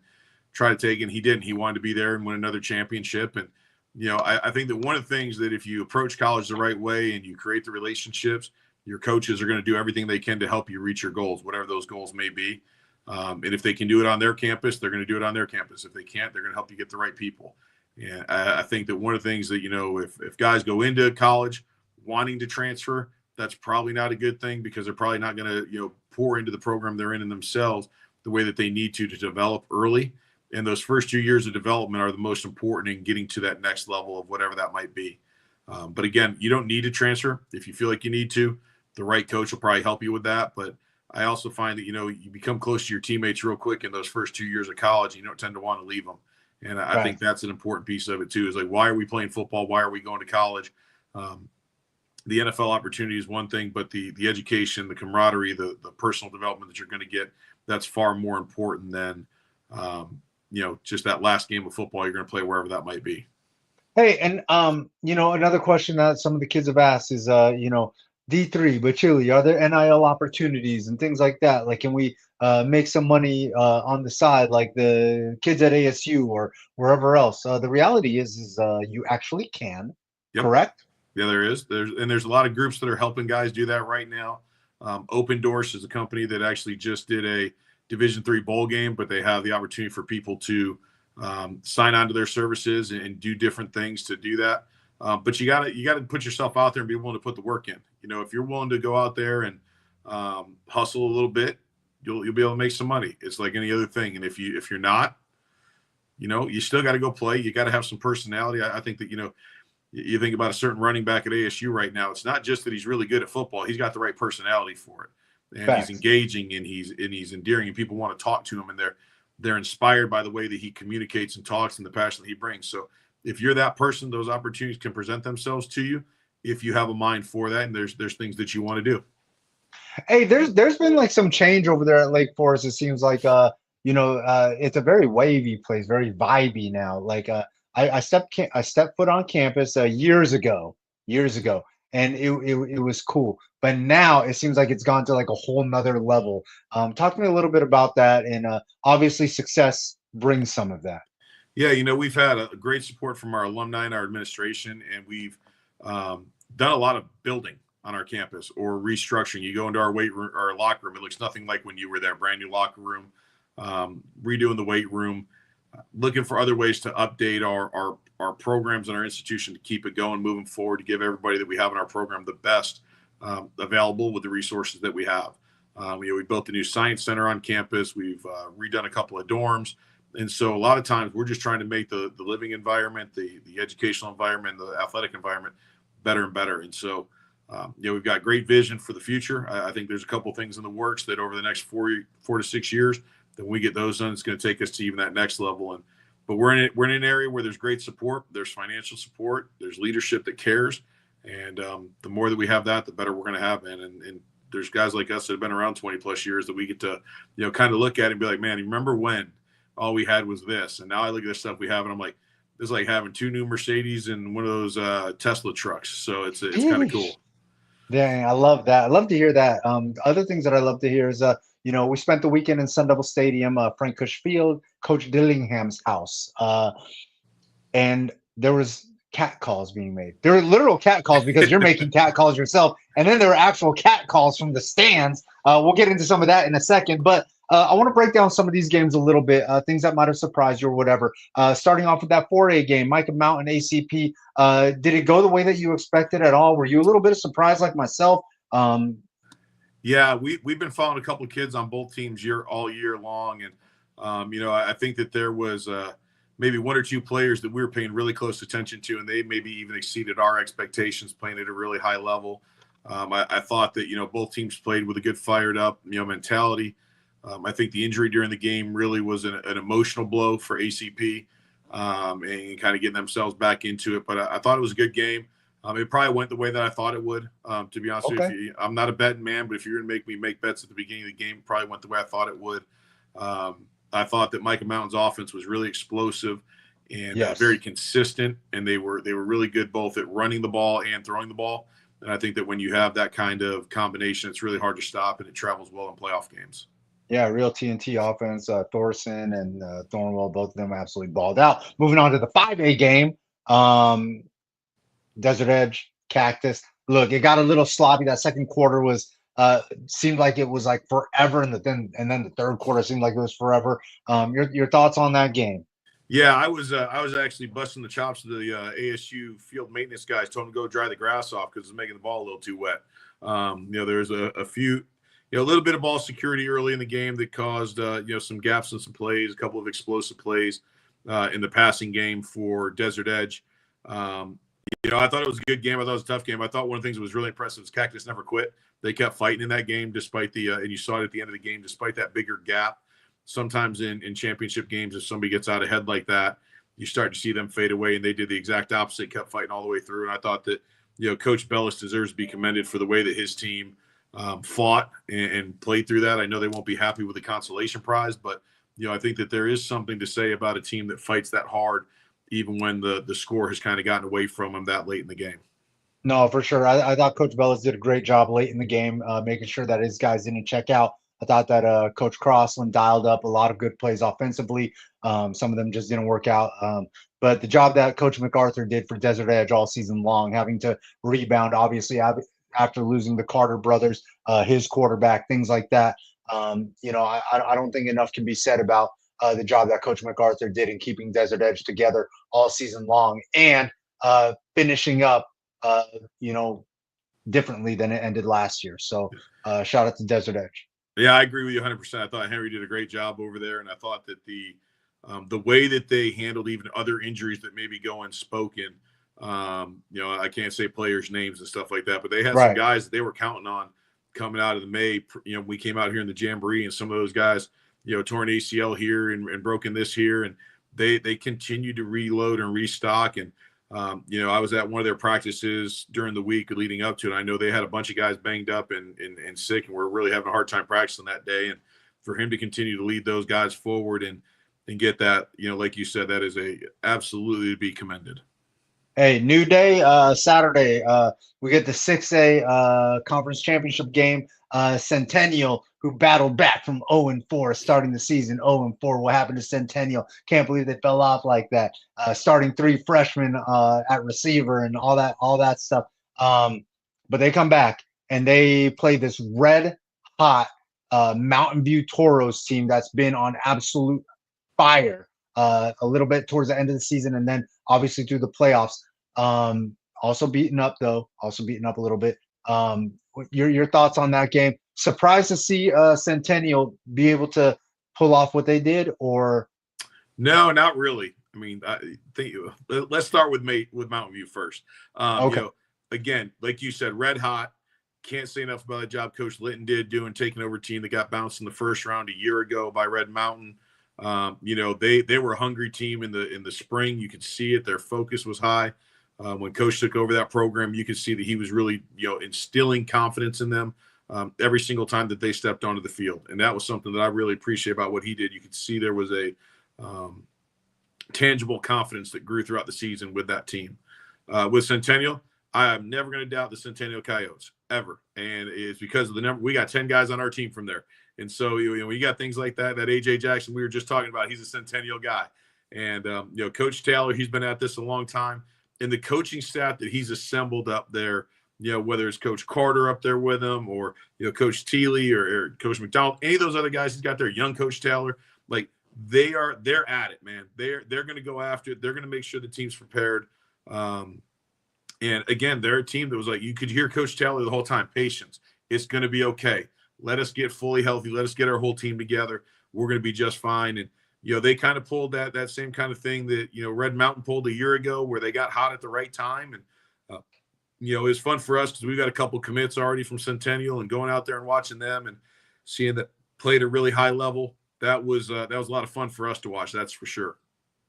try to take it? And he didn't. He wanted to be there and win another championship. And I think that one of the things that if you approach college the right way and you create the relationships, your coaches are going to do everything they can to help you reach your goals, whatever those goals may be. And if they can do it on their campus, they're going to do it on their campus. If they can't, they're going to help you get the right people. And I think that one of the things that, if guys go into college wanting to transfer, that's probably not a good thing, because they're probably not going to, pour into the program they're in themselves the way that they need to develop early. And those first 2 years of development are the most important in getting to that next level of whatever that might be. But again, you don't need to transfer. If you feel like you need to, the right coach will probably help you with that. But I also find that, you become close to your teammates real quick in those first 2 years of college. You don't tend to want to leave them. And I think that's an important piece of it too, is like, why are we playing football? Why are we going to college? The NFL opportunity is one thing, but the education, the camaraderie, the personal development that you're going to get, that's far more important than, just that last game of football you're going to play wherever that might be. Hey, and another question that some of the kids have asked is, D3, but Chile, are there NIL opportunities and things like that? Like, can we make some money on the side, like the kids at ASU or wherever else? The reality is you actually can, correct? Yeah, there is. There's a lot of groups that are helping guys do that right now. Open Doors is a company that actually just did a Division III bowl game, but they have the opportunity for people to sign on to their services and do different things to do that. But you gotta put yourself out there and be willing to put the work in. If you're willing to go out there and hustle a little bit, you'll be able to make some money. It's like any other thing. And if you're not, you still got to go play. You got to have some personality. I think that you think about a certain running back at ASU right now. It's not just that he's really good at football; he's got the right personality for it, and He's engaging and he's endearing, and people want to talk to him, and they're inspired by the way that he communicates and talks and the passion that he brings. So if you're that person, those opportunities can present themselves to you if you have a mind for that, and there's things that you want to do. Hey, there's been like some change over there at Lake Forest. It seems like it's a very wavy place, very vibey now. Like I stepped foot on campus years ago, and it was cool. But now it seems like it's gone to like a whole nother level. Talk to me a little bit about that, and obviously success brings some of that. Yeah, we've had a great support from our alumni and our administration, and we've done a lot of building on our campus or restructuring. You go into our weight room, our locker room, it looks nothing like when you were there. Brand new locker room, redoing the weight room, looking for other ways to update our programs and our institution to keep it going, moving forward, to give everybody that we have in our program the best available with the resources that we have. We built a new science center on campus. We've redone a couple of dorms. And so a lot of times we're just trying to make the living environment, the educational environment, the athletic environment better and better. And so, we've got great vision for the future. I think there's a couple of things in the works that over the next 4 to 6 years, that when we get those done, it's going to take us to even that next level. But we're in an area where there's great support, there's financial support, there's leadership that cares. And the more that we have that, the better we're going to have. And there's guys like us that have been around 20 plus years that we get to, kind of look at and be like, man, you remember when all we had was this? And now I look at the stuff we have and I'm like, it's like having 2 new Mercedes and one of those Tesla trucks. So it's kind of cool. Dang, I love that. I love to hear that. Other things that I love to hear is, we spent the weekend in Sun Devil Stadium, Frank Cush Field, Coach Dillingham's house, and there was cat calls being made. There were literal cat calls because you're making cat calls yourself, and then there were actual cat calls from the stands. We'll get into some of that in a second, but I want to break down some of these games a little bit, things that might have surprised you or whatever. Starting off with that 4A game, Micah Mountain ACP. Did it go the way that you expected at all? Were you a little bit surprised like myself? Yeah, we've been following a couple of kids on both teams all year long. And, I think that there was maybe 1 or 2 players that we were paying really close attention to, and they maybe even exceeded our expectations, playing at a really high level. I thought that, both teams played with a good fired up, mentality. I think the injury during the game really was an emotional blow for ACP, and kind of getting themselves back into it. But I thought it was a good game. It probably went the way that I thought it would. To be honest with you, I'm not a betting man, but if you're going to make me make bets at the beginning of the game, it probably went the way I thought it would. I thought that Micah Mountain's offense was really explosive and very consistent, and they were really good both at running the ball and throwing the ball. And I think that when you have that kind of combination, it's really hard to stop, and it travels well in playoff games. Yeah, real TNT offense. Thorson and Thornwell, both of them absolutely balled out. Moving on to the 5A game, Desert Edge, Cactus. Look, it got a little sloppy. That second quarter was seemed like it was like forever, and then the third quarter seemed like it was forever. Your thoughts on that game? Yeah, I was actually busting the chops of the ASU field maintenance guys, told them to go dry the grass off because it was making the ball a little too wet. There's a few, a little bit of ball security early in the game that caused some gaps in some plays, a couple of explosive plays in the passing game for Desert Edge. I thought it was a good game. I thought it was a tough game. I thought one of the things that was really impressive was Cactus never quit. They kept fighting in that game despite and you saw it at the end of the game, despite that bigger gap. Sometimes in championship games, if somebody gets out ahead like that, you start to see them fade away, and they did the exact opposite, kept fighting all the way through. And I thought that, Coach Bellis deserves to be commended for the way that his team fought and played through that. I know they won't be happy with the consolation prize, but, I think that there is something to say about a team that fights that hard, even when the score has kind of gotten away from them that late in the game. No, for sure. I thought Coach Bellis did a great job late in the game, making sure that his guys didn't check out. I thought that Coach Crossland dialed up a lot of good plays offensively. Some of them just didn't work out. But the job that Coach MacArthur did for Desert Edge all season long, having to rebound, obviously, after losing the Carter brothers, his quarterback, things like that. I don't think enough can be said about the job that Coach MacArthur did in keeping Desert Edge together all season long and finishing up, differently than it ended last year. So shout out to Desert Edge. Yeah, I agree with you 100%. I thought Henry did a great job over there, and I thought that the way that they handled even other injuries that maybe go unspoken, I can't say players' names and stuff like that, but they had some guys that they were counting on coming out of the May. We came out here in the Jamboree, and some of those guys, torn ACL here and broken this here, and they continued to reload and restock. And I was at one of their practices during the week leading up to it. I know they had a bunch of guys banged up and sick, and we're really having a hard time practicing that day. And for him to continue to lead those guys forward and get that, like you said, that is absolutely to be commended. Hey, new day, Saturday. We get the 6A conference championship game. Centennial, who battled back from 0-4, starting the season 0-4. What happened to Centennial? Can't believe they fell off like that. Starting 3 freshmen at receiver and all that stuff. But they come back and they play this red hot Mountain View Toros team that's been on absolute fire a little bit towards the end of the season, and then obviously through the playoffs. Also beaten up a little bit. Your thoughts on that game? Surprised to see Centennial be able to pull off what they did, or no, not really. I mean, let's start with Mountain View first. Okay. Again, like you said, red hot. Can't say enough about the job Coach Litton did taking over a team that got bounced in the first round a year ago by Red Mountain. They were a hungry team in the spring. You could see it. Their focus was high. When Coach took over that program, you could see that he was really, instilling confidence in them every single time that they stepped onto the field. And that was something that I really appreciate about what he did. You could see there was a tangible confidence that grew throughout the season with that team. With Centennial, I am never going to doubt the Centennial Coyotes ever. And it's because of the number. We got 10 guys on our team from there. And so, when you got things like that A.J. Jackson we were just talking about, he's a Centennial guy. And, Coach Taylor, he's been at this a long time. And the coaching staff that he's assembled up there, whether it's Coach Carter up there with him or, Coach Thiele or Coach McDonald, any of those other guys he's got there, young Coach Taylor, like they're at it, man. They're going to go after it. They're going to make sure the team's prepared. And again, they're a team that was like, you could hear Coach Taylor the whole time, patience. It's going to be okay. Let us get fully healthy. Let us get our whole team together. We're going to be just fine. And, they kind of pulled that same kind of thing that, Red Mountain pulled a year ago where they got hot at the right time. And you know, it was fun for us because we've got a couple commits already from Centennial, and going out there and watching them and seeing that play at a really high level. That was a lot of fun for us to watch. That's for sure.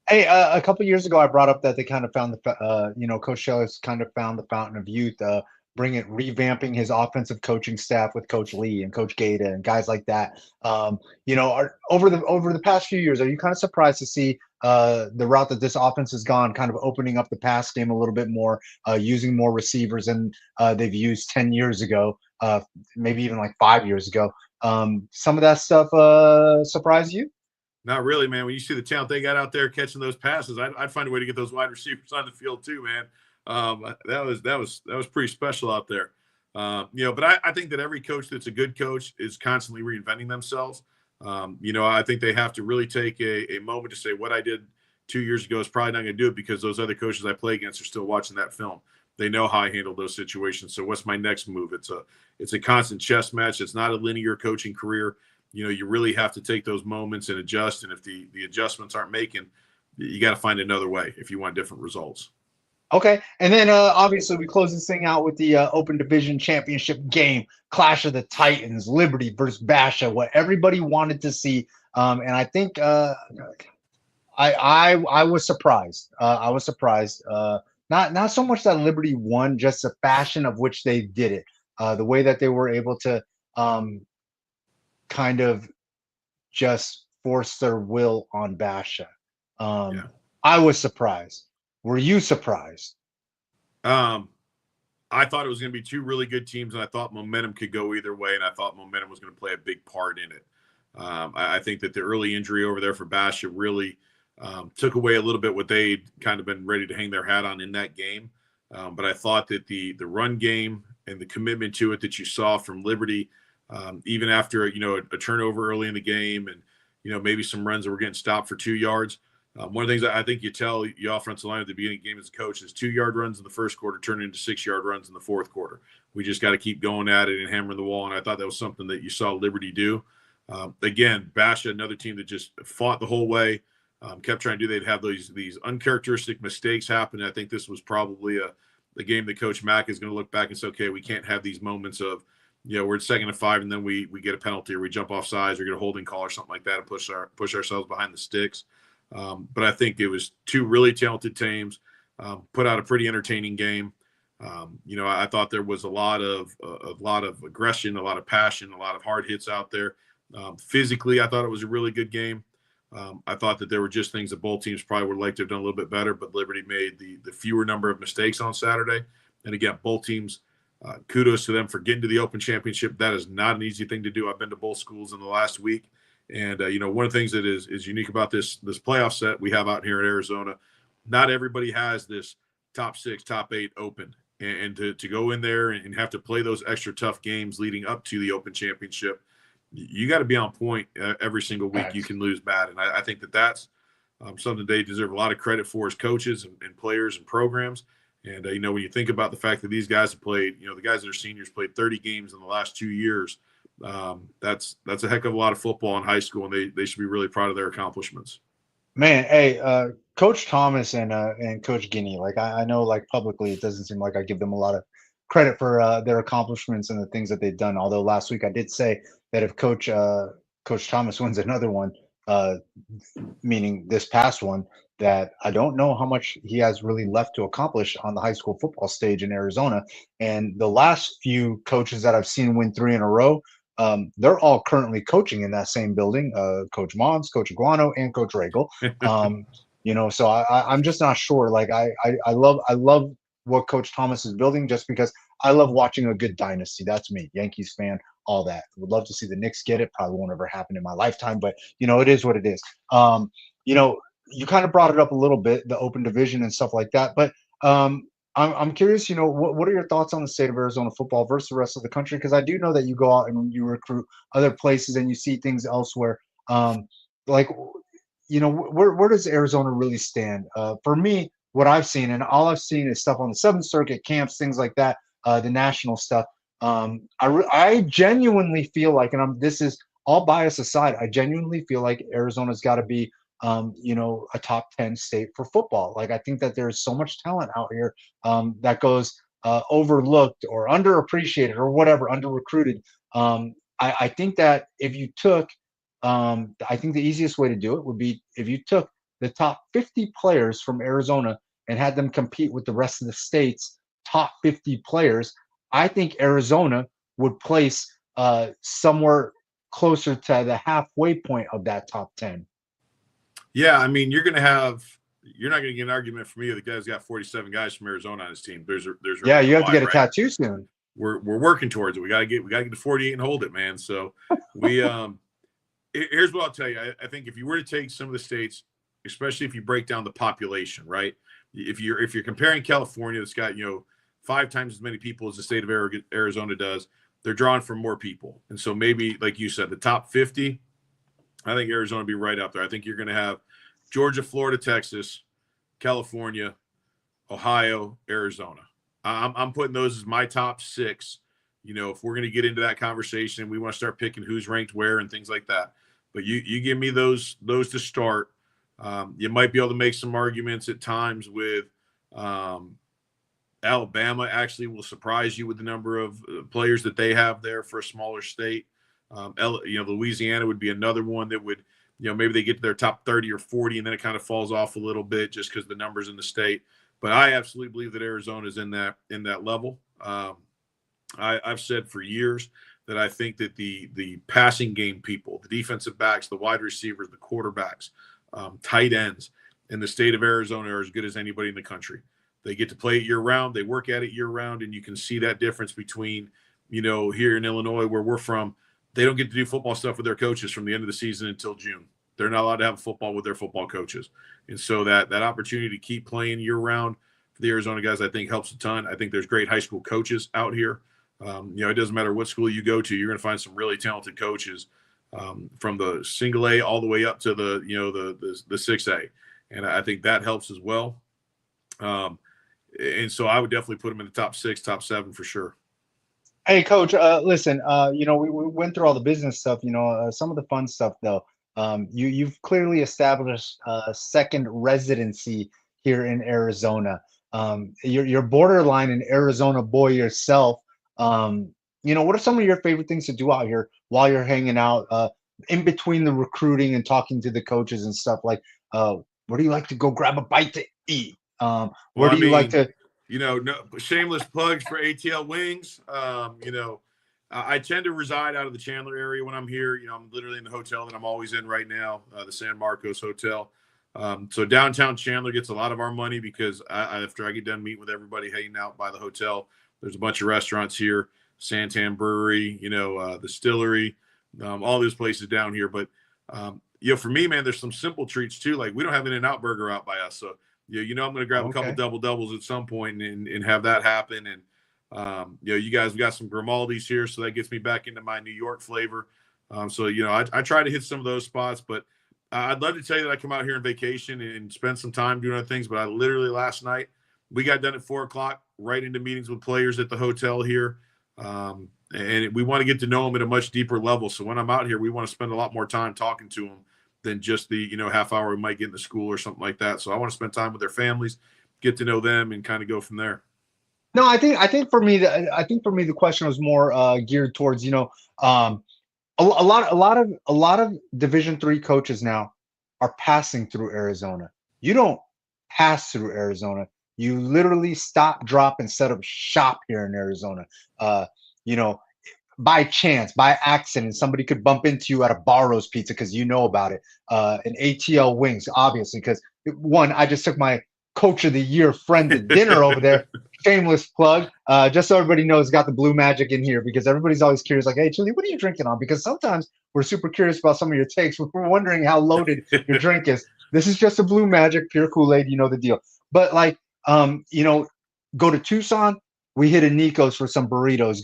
Hey, a couple years ago, I brought up that they kind of found Coach Shelley's kind of found the fountain of youth, revamping his offensive coaching staff with Coach Lee and Coach Gata and guys like that. Over the past few years, are you kind of surprised to see the route that this offense has gone, kind of opening up the pass game a little bit more, using more receivers than they've used 10 years ago, maybe even like 5 years ago? Some of that stuff surprised you? Not really, man. When you see the talent they got out there catching those passes, I'd find a way to get those wide receivers on the field too, man. That was pretty special out there. But I think that every coach that's a good coach is constantly reinventing themselves. I think they have to really take a moment to say what I did 2 years ago is probably not going to do it, because those other coaches I play against are still watching that film. They know how I handle those situations. So what's my next move? It's a constant chess match. It's not a linear coaching career. You really have to take those moments and adjust. And if the adjustments aren't making, you got to find another way if you want different results. Okay. And then obviously we close this thing out with the Open Division Championship game, Clash of the Titans, Liberty versus Basha, what everybody wanted to see. And I think I was surprised. I was surprised. Not so much that Liberty won, just the fashion of which they did it, the way that they were able to kind of just force their will on Basha. I was surprised. Were you surprised? I thought it was going to be two really good teams, and I thought momentum could go either way, and I thought momentum was going to play a big part in it. I think that the early injury over there for Basha really took away a little bit what they'd kind of been ready to hang their hat on in that game. But I thought that the run game and the commitment to it that you saw from Liberty, even after a turnover early in the game, and maybe some runs that were getting stopped for 2 yards. One of the things I think you tell your offensive line at the beginning of the game as a coach is 2-yard runs in the first quarter turn into 6-yard runs in the fourth quarter. We just got to keep going at it and hammering the wall. And I thought that was something that you saw Liberty do. Again, Basha, another team that just fought the whole way, kept trying to do. They'd have these uncharacteristic mistakes happen. I think this was probably the game that Coach Mack is going to look back and say, okay, we can't have these moments of, we're at 2nd and 5 and then we get a penalty, or we jump off sides, or get a holding call or something like that, and push ourselves behind the sticks. But I think it was two really talented teams, put out a pretty entertaining game. I thought there was a lot of aggression, a lot of passion, a lot of hard hits out there. Physically, I thought it was a really good game. I thought that there were just things that both teams probably would like to have done a little bit better, but Liberty made the fewer number of mistakes on Saturday. And again, both teams, kudos to them for getting to the Open Championship. That is not an easy thing to do. I've been to both schools in the last week. And, one of the things that is unique about this playoff set we have out here in Arizona, not everybody has this top 6, top 8 open. And to go in there and have to play those extra tough games leading up to the Open Championship, you got to be on point every single week. You can lose bad. And I think that's something they deserve a lot of credit for as coaches and players and programs. And, when you think about the fact that these guys have played, the guys that are seniors played 30 games in the last 2 years, that's a heck of a lot of football in high school, and they should be really proud of their accomplishments. Man, hey, Coach Thomas and Coach Guinea, like I know, like publicly, it doesn't seem like I give them a lot of credit for their accomplishments and the things that they've done. Although last week I did say that if Coach Thomas wins another one, meaning this past one, that I don't know how much he has really left to accomplish on the high school football stage in Arizona. And the last few coaches that I've seen win 3 in a row, they're all currently coaching in that same building. Coach Mons, Coach Iguano, and Coach Regal. So I'm just not sure. Like I love what Coach Thomas is building, just because I love watching a good dynasty. That's me, Yankees fan, all that. Would love to see the Knicks get it. Probably won't ever happen in my lifetime, but it is what it is. You kind of brought it up a little bit, the Open Division and stuff like that, but I'm curious, what are your thoughts on the state of Arizona football versus the rest of the country? Because I do know that you go out and you recruit other places and you see things elsewhere. Where does Arizona really stand? For me, what I've seen, and all I've seen is stuff on the 7th Circuit, camps, things like that, the national stuff. I genuinely feel like, and this is all bias aside, I genuinely feel like Arizona's got to be a top 10 state for football. Like, I think that there's so much talent out here that goes overlooked or underappreciated or whatever, under recruited. I think that if you took, I think the easiest way to do it would be if you took the top 50 players from Arizona and had them compete with the rest of the state's top 50 players. I think Arizona would place somewhere closer to the halfway point of that top 10. Yeah, I mean, you're not going to get an argument from me. The guy's got 47 guys from Arizona on his team. There's yeah, you have to get a right? tattoo soon. We're working towards it. We got to get to 48 and hold it, man. So we here's what I'll tell you. I think if you were to take some of the states, especially if you break down the population, right? If you're comparing California, that's got 5 times as many people as the state of Arizona does, they're drawing from more people, and so maybe, like you said, the top 50. I think Arizona will be right up there. I think you're going to have Georgia, Florida, Texas, California, Ohio, Arizona. I'm putting those as my top 6. If we're going to get into that conversation, we want to start picking who's ranked where and things like that. But you give me those to start. You might be able to make some arguments at times with Alabama. Actually, will surprise you with the number of players that they have there for a smaller state. Louisiana would be another one that would, maybe they get to their top 30 or 40, and then it kind of falls off a little bit just because the numbers in the state. But I absolutely believe that Arizona is in that level. I've said for years that I think that the passing game people, the defensive backs, the wide receivers, the quarterbacks, tight ends in the state of Arizona are as good as anybody in the country. They get to play it year round. They work at it year round, and you can see that difference between, here in Illinois where we're from. They don't get to do football stuff with their coaches from the end of the season until June. They're not allowed to have football with their football coaches. And so that opportunity to keep playing year-round for the Arizona guys, I think, helps a ton. I think there's great high school coaches out here. It doesn't matter what school you go to. You're going to find some really talented coaches from the single A all the way up to the 6A. And I think that helps as well. And so I would definitely put them in the top 6, top 7 for sure. Hey, Coach, listen, we went through all the business stuff, some of the fun stuff, though. You've clearly established a second residency here in Arizona. You're borderline an Arizona boy yourself. What are some of your favorite things to do out here while you're hanging out in between the recruiting and talking to the coaches and stuff? Like, where do you like to go grab a bite to eat? Where do you like to... no shameless plugs for ATL Wings. I tend to reside out of the Chandler area when I'm here. I'm literally in the hotel that I'm always in right now, the San Marcos Hotel. So downtown Chandler gets a lot of our money because after I get done meeting with everybody hanging out by the hotel, there's a bunch of restaurants here, Santan Brewery, the Distillery, all those places down here. But, for me, man, there's some simple treats too. Like we don't have an In-N-Out Burger out by us. So, I'm going to grab a couple double doubles at some point and have that happen. And, you guys, we got some Grimaldi's here. So that gets me back into my New York flavor. I try to hit some of those spots, but I'd love to tell you that I come out here on vacation and spend some time doing other things. But I literally last night, we got done at 4:00, right into meetings with players at the hotel here. And we want to get to know them at a much deeper level. So when I'm out here, we want to spend a lot more time talking to them than just the, half hour we might get in the school or something like that. So I want to spend time with their families, get to know them, and kind of go from there. No, I think for me, the question was more geared towards, a lot of Division III coaches now are passing through Arizona. You don't pass through Arizona. You literally stop, drop, and set up shop here in Arizona. By chance, by accident, somebody could bump into you at a Barro's Pizza because you know about it. An ATL Wings, obviously, because one, I just took my Coach of the Year friend to dinner over there. Shameless plug. Just so everybody knows, got the Blue Magic in here because everybody's always curious, like, hey, Chili, what are you drinking on? Because sometimes we're super curious about some of your takes. We're wondering how loaded your drink is. This is just a Blue Magic, pure Kool-Aid. You know the deal. But like, go to Tucson. We hit a Nico's for some burritos.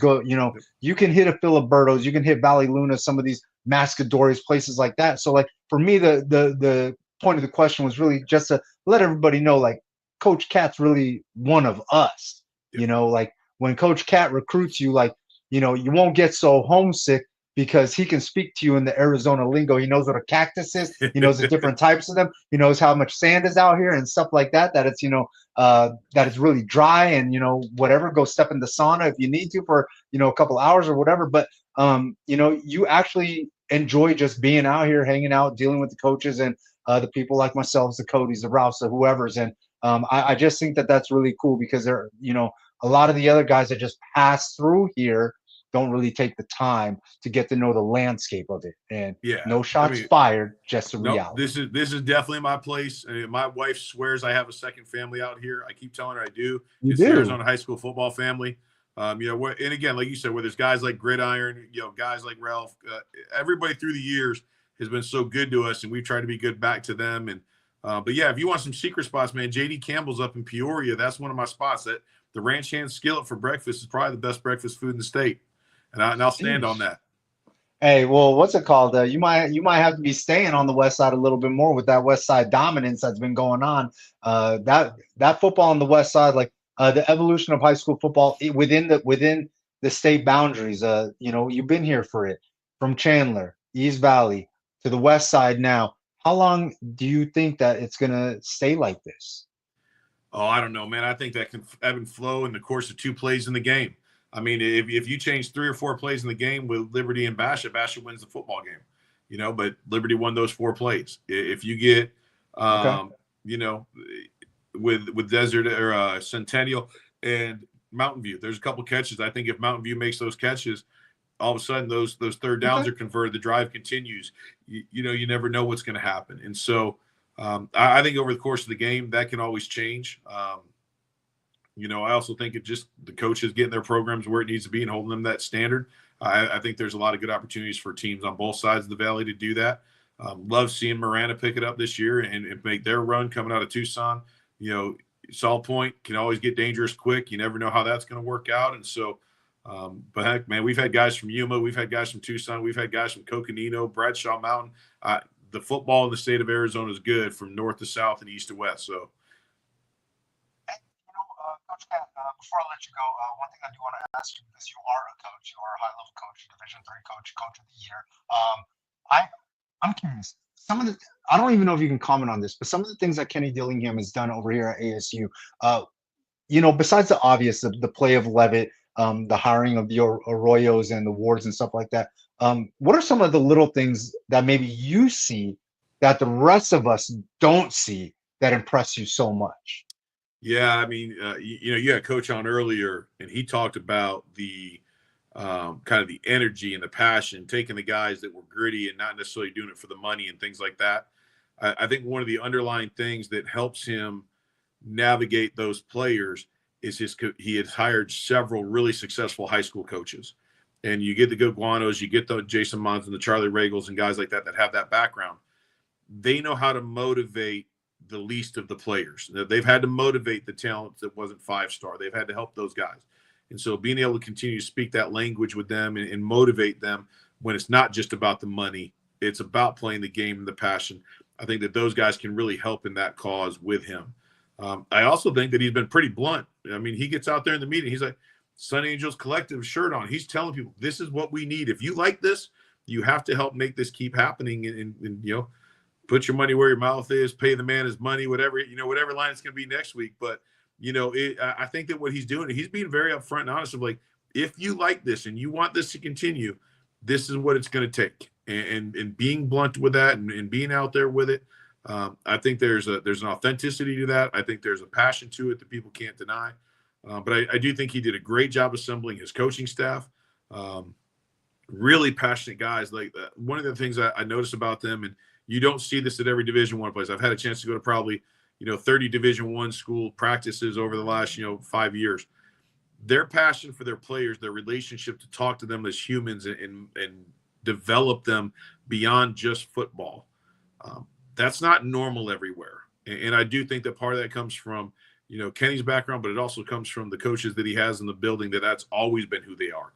You can hit a Filiberto's, you can hit Valley Luna, some of these Mascadores, places like that. So like for me, the point of the question was really just to let everybody know, like Coach Cat's really one of us. Like when Coach Cat recruits you, like, you won't get so homesick because he can speak to you in the Arizona lingo. He knows what a cactus is. He knows the different types of them. He knows how much sand is out here and stuff like that. That it's that it's really dry and whatever. Go step in the sauna if you need to for a couple hours or whatever. But you actually enjoy just being out here, hanging out, dealing with the coaches and the people like myself, the Codys, the Ralphs, the whoever's. And I just think that that's really cool because a lot of the other guys that just pass through here don't really take the time to get to know the landscape of it. And no shots fired, just a reality. This is definitely my place. My wife swears I have a second family out here. I keep telling her I do. It's the Arizona high school football family. And again, like you said, where there's guys like Gridiron, guys like Ralph, everybody through the years has been so good to us, and we've tried to be good back to them. And but yeah, if you want some secret spots, man, JD Campbell's up in Peoria. That's one of my spots. That the Ranch Hand Skillet for breakfast is probably the best breakfast food in the state, and I'll stand on that. Hey, well, what's it called? You might have to be staying on the west side a little bit more with that west side dominance that's been going on. That football on the west side, like the evolution of high school football within the state boundaries. You've been here for it, from Chandler, East Valley to the west side now. How long do you think that it's gonna stay like this? Oh, I don't know, man. I think that can ebb and flow in the course of 2 plays in the game. I mean, if you change 3 or 4 plays in the game with Liberty and Basha wins the football game, but Liberty won those 4 plays. If you get, with Desert or Centennial and Mountain View, there's a couple catches. I think if Mountain View makes those catches, all of a sudden those third downs are converted. The drive continues. You never know what's going to happen. And so I think over the course of the game, that can always change. I also think it just the coaches getting their programs where it needs to be and holding them that standard. I think there's a lot of good opportunities for teams on both sides of the valley to do that. Love seeing Marana pick it up this year and make their run coming out of Tucson. Salt Point can always get dangerous quick. You never know how that's going to work out. And so, but heck, man, we've had guys from Yuma, we've had guys from Tucson, we've had guys from Coconino, Bradshaw Mountain. The football in the state of Arizona is good from north to south and east to west. So. Coach Pat, before I let you go, one thing I do want to ask you, because you are a coach, you are a high-level coach, Division III coach of the year. I'm curious. I don't even know if you can comment on this, but some of the things that Kenny Dillingham has done over here at ASU, besides the obvious, the play of Levitt, the hiring of the Arroyos and the Wards and stuff like that, what are some of the little things that maybe you see that the rest of us don't see that impress you so much? Yeah, I mean, you had Coach on earlier, and he talked about the kind of the energy and the passion, taking the guys that were gritty and not necessarily doing it for the money and things like that. I think one of the underlying things that helps him navigate those players is he has hired several really successful high school coaches. And you get the good Guanos, you get the Jason Mons and the Charlie Regals and guys like that have that background. They know how to motivate the least of the players. They've had to motivate the talent that wasn't 5-star. They've had to help those guys. And so being able to continue to speak that language with them and motivate them when it's not just about the money, it's about playing the game and the passion. I think that those guys can really help in that cause with him. I also think that he's been pretty blunt. I mean, he gets out there in the meeting. He's like, Sun Angels Collective shirt on. He's telling people, this is what we need. If you like this, you have to help make this keep happening and put your money where your mouth is, pay the man his money, whatever line it's going to be next week. But, I think that what he's doing, he's being very upfront and honest of like, if you like this and you want this to continue, this is what it's going to take. And being blunt with that and being out there with it. I think there's an authenticity to that. I think there's a passion to it that people can't deny. But I do think he did a great job assembling his coaching staff. Really passionate guys. Like one of the things I notice about them, and you don't see this at every Division I place. I've had a chance to go to probably 30 Division I school practices over the last 5 years. Their passion for their players, their relationship to talk to them as humans and develop them beyond just football. That's not normal everywhere. And I do think that part of that comes from Kenny's background, but it also comes from the coaches that he has in the building that's always been who they are.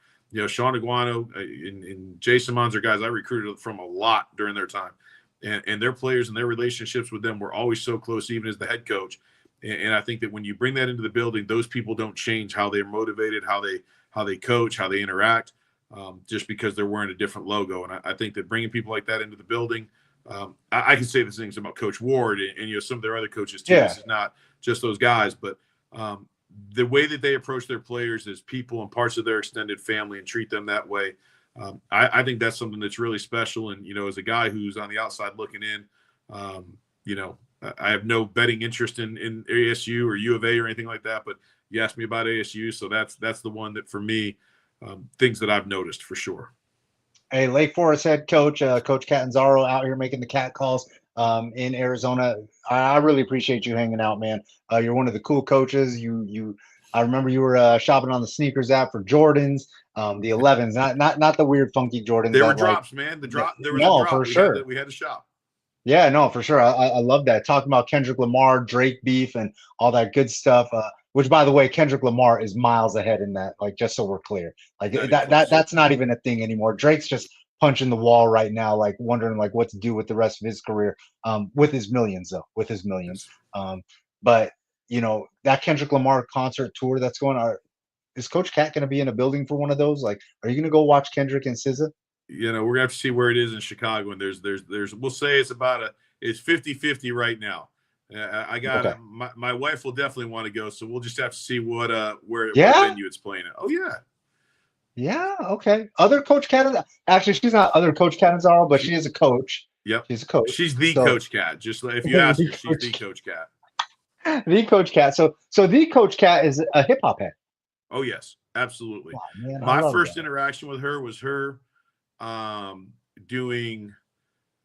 Sean Aguano and Jason Mons are guys I recruited from a lot during their time. And their players and their relationships with them were always so close, even as the head coach. And I think that when you bring that into the building, those people don't change how they're motivated, how they coach, how they interact. just because they're wearing a different logo. And I think that bringing people like that into the building, I can say the things about Coach Ward and some of their other coaches too. Yeah. This is not just those guys, but the way that they approach their players as people and parts of their extended family and treat them that way. I think that's something that's really special. And, as a guy who's on the outside looking in, I have no betting interest in ASU or U of A or anything like that, but you asked me about ASU. So that's the one that for me, things that I've noticed for sure. Hey, Lake Forest head coach, Coach Catanzaro out here making the cat calls in Arizona. I really appreciate you hanging out, man. You're one of the cool coaches. I remember you were shopping on the sneakers app for Jordans, the 11s, not the weird funky Jordans. There were drops, man. There was a drop. For sure. We had to shop. Yeah, no, for sure. I love that. Talking about Kendrick Lamar, Drake beef, and all that good stuff. Which, by the way, Kendrick Lamar is miles ahead in that. Like, just so we're clear, like that's not even a thing anymore. Drake's just punching the wall right now, like wondering like what to do with the rest of his career. With his millions, though, with his millions. But that Kendrick Lamar concert tour that's going on. Is Coach Cat going to be in a building for one of those? Like, are you going to go watch Kendrick and SZA? We're gonna have to see where it is in Chicago, and there's we'll say it's 50-50 right now. I got Okay. my wife will definitely want to go, so we'll just have to see what what Yeah? venue it's playing at. Oh yeah, Yeah. Okay. Other Coach Cat. Actually, she's not other Coach Catanzaro, but she is a coach. Yep. She's a coach. She's the So- Coach Cat. Just if you ask her, The she's Coach the Coach Cat. The Coach Cat. So the Coach Cat is a hip hop head. Oh yes, absolutely. Wow, man, I My love first that. interaction with her was her doing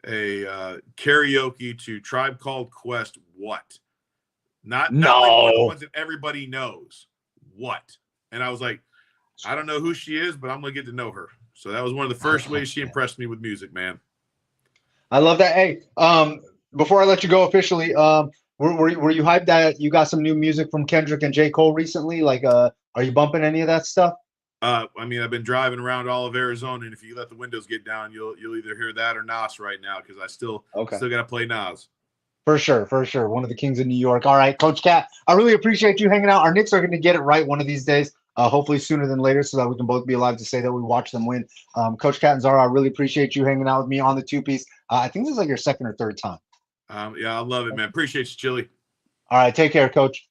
a karaoke to Tribe Called Quest. What? Not like one of the No. ones that everybody knows. What? And I was like, I don't know who she is, but I'm gonna get to know her. So that was one of the first ways she impressed me with music, man. I love that. Hey, before I let you go officially, were you hyped that you got some new music from Kendrick and J. Cole recently? Like, are you bumping any of that stuff? I mean, I've been driving around all of Arizona, and if you let the windows get down, you'll either hear that or Nas right now, because I still got to play Nas. For sure. One of the kings of New York. All right, Coach Cat, I really appreciate you hanging out. Our Knicks are going to get it right one of these days, hopefully sooner than later, so that we can both be alive to say that we watched them win. Coach Catanzaro, I really appreciate you hanging out with me on the two-piece. I think this is like your second or third time. Yeah, I love it, man. Appreciate you, Chili. All right, take care, Coach.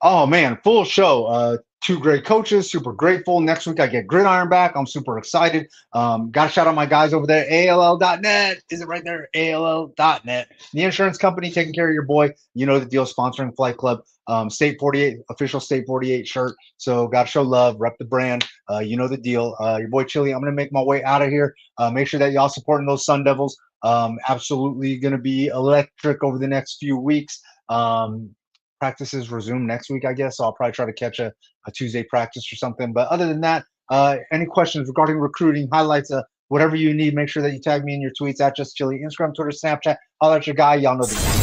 Oh man, full show. Two great coaches, super grateful. Next week I get Gridiron back. I'm super excited. Got to shout out my guys over there, ALL.net. Is it right there? ALL.net. The insurance company taking care of your boy. You know the deal, sponsoring Flight Club. State 48, official State 48 shirt. So got to show love, rep the brand. You know the deal. Your boy Chili, I'm going to make my way out of here. Make sure that y'all supporting those Sun Devils. Absolutely going to be electric over the next few weeks. Practices resume next week, I guess. So I'll probably try to catch a Tuesday practice or something. But other than that, any questions regarding recruiting, highlights, whatever you need, make sure that you tag me in your tweets at Just Chili, Instagram, Twitter, Snapchat. Holler at your guy. Y'all know the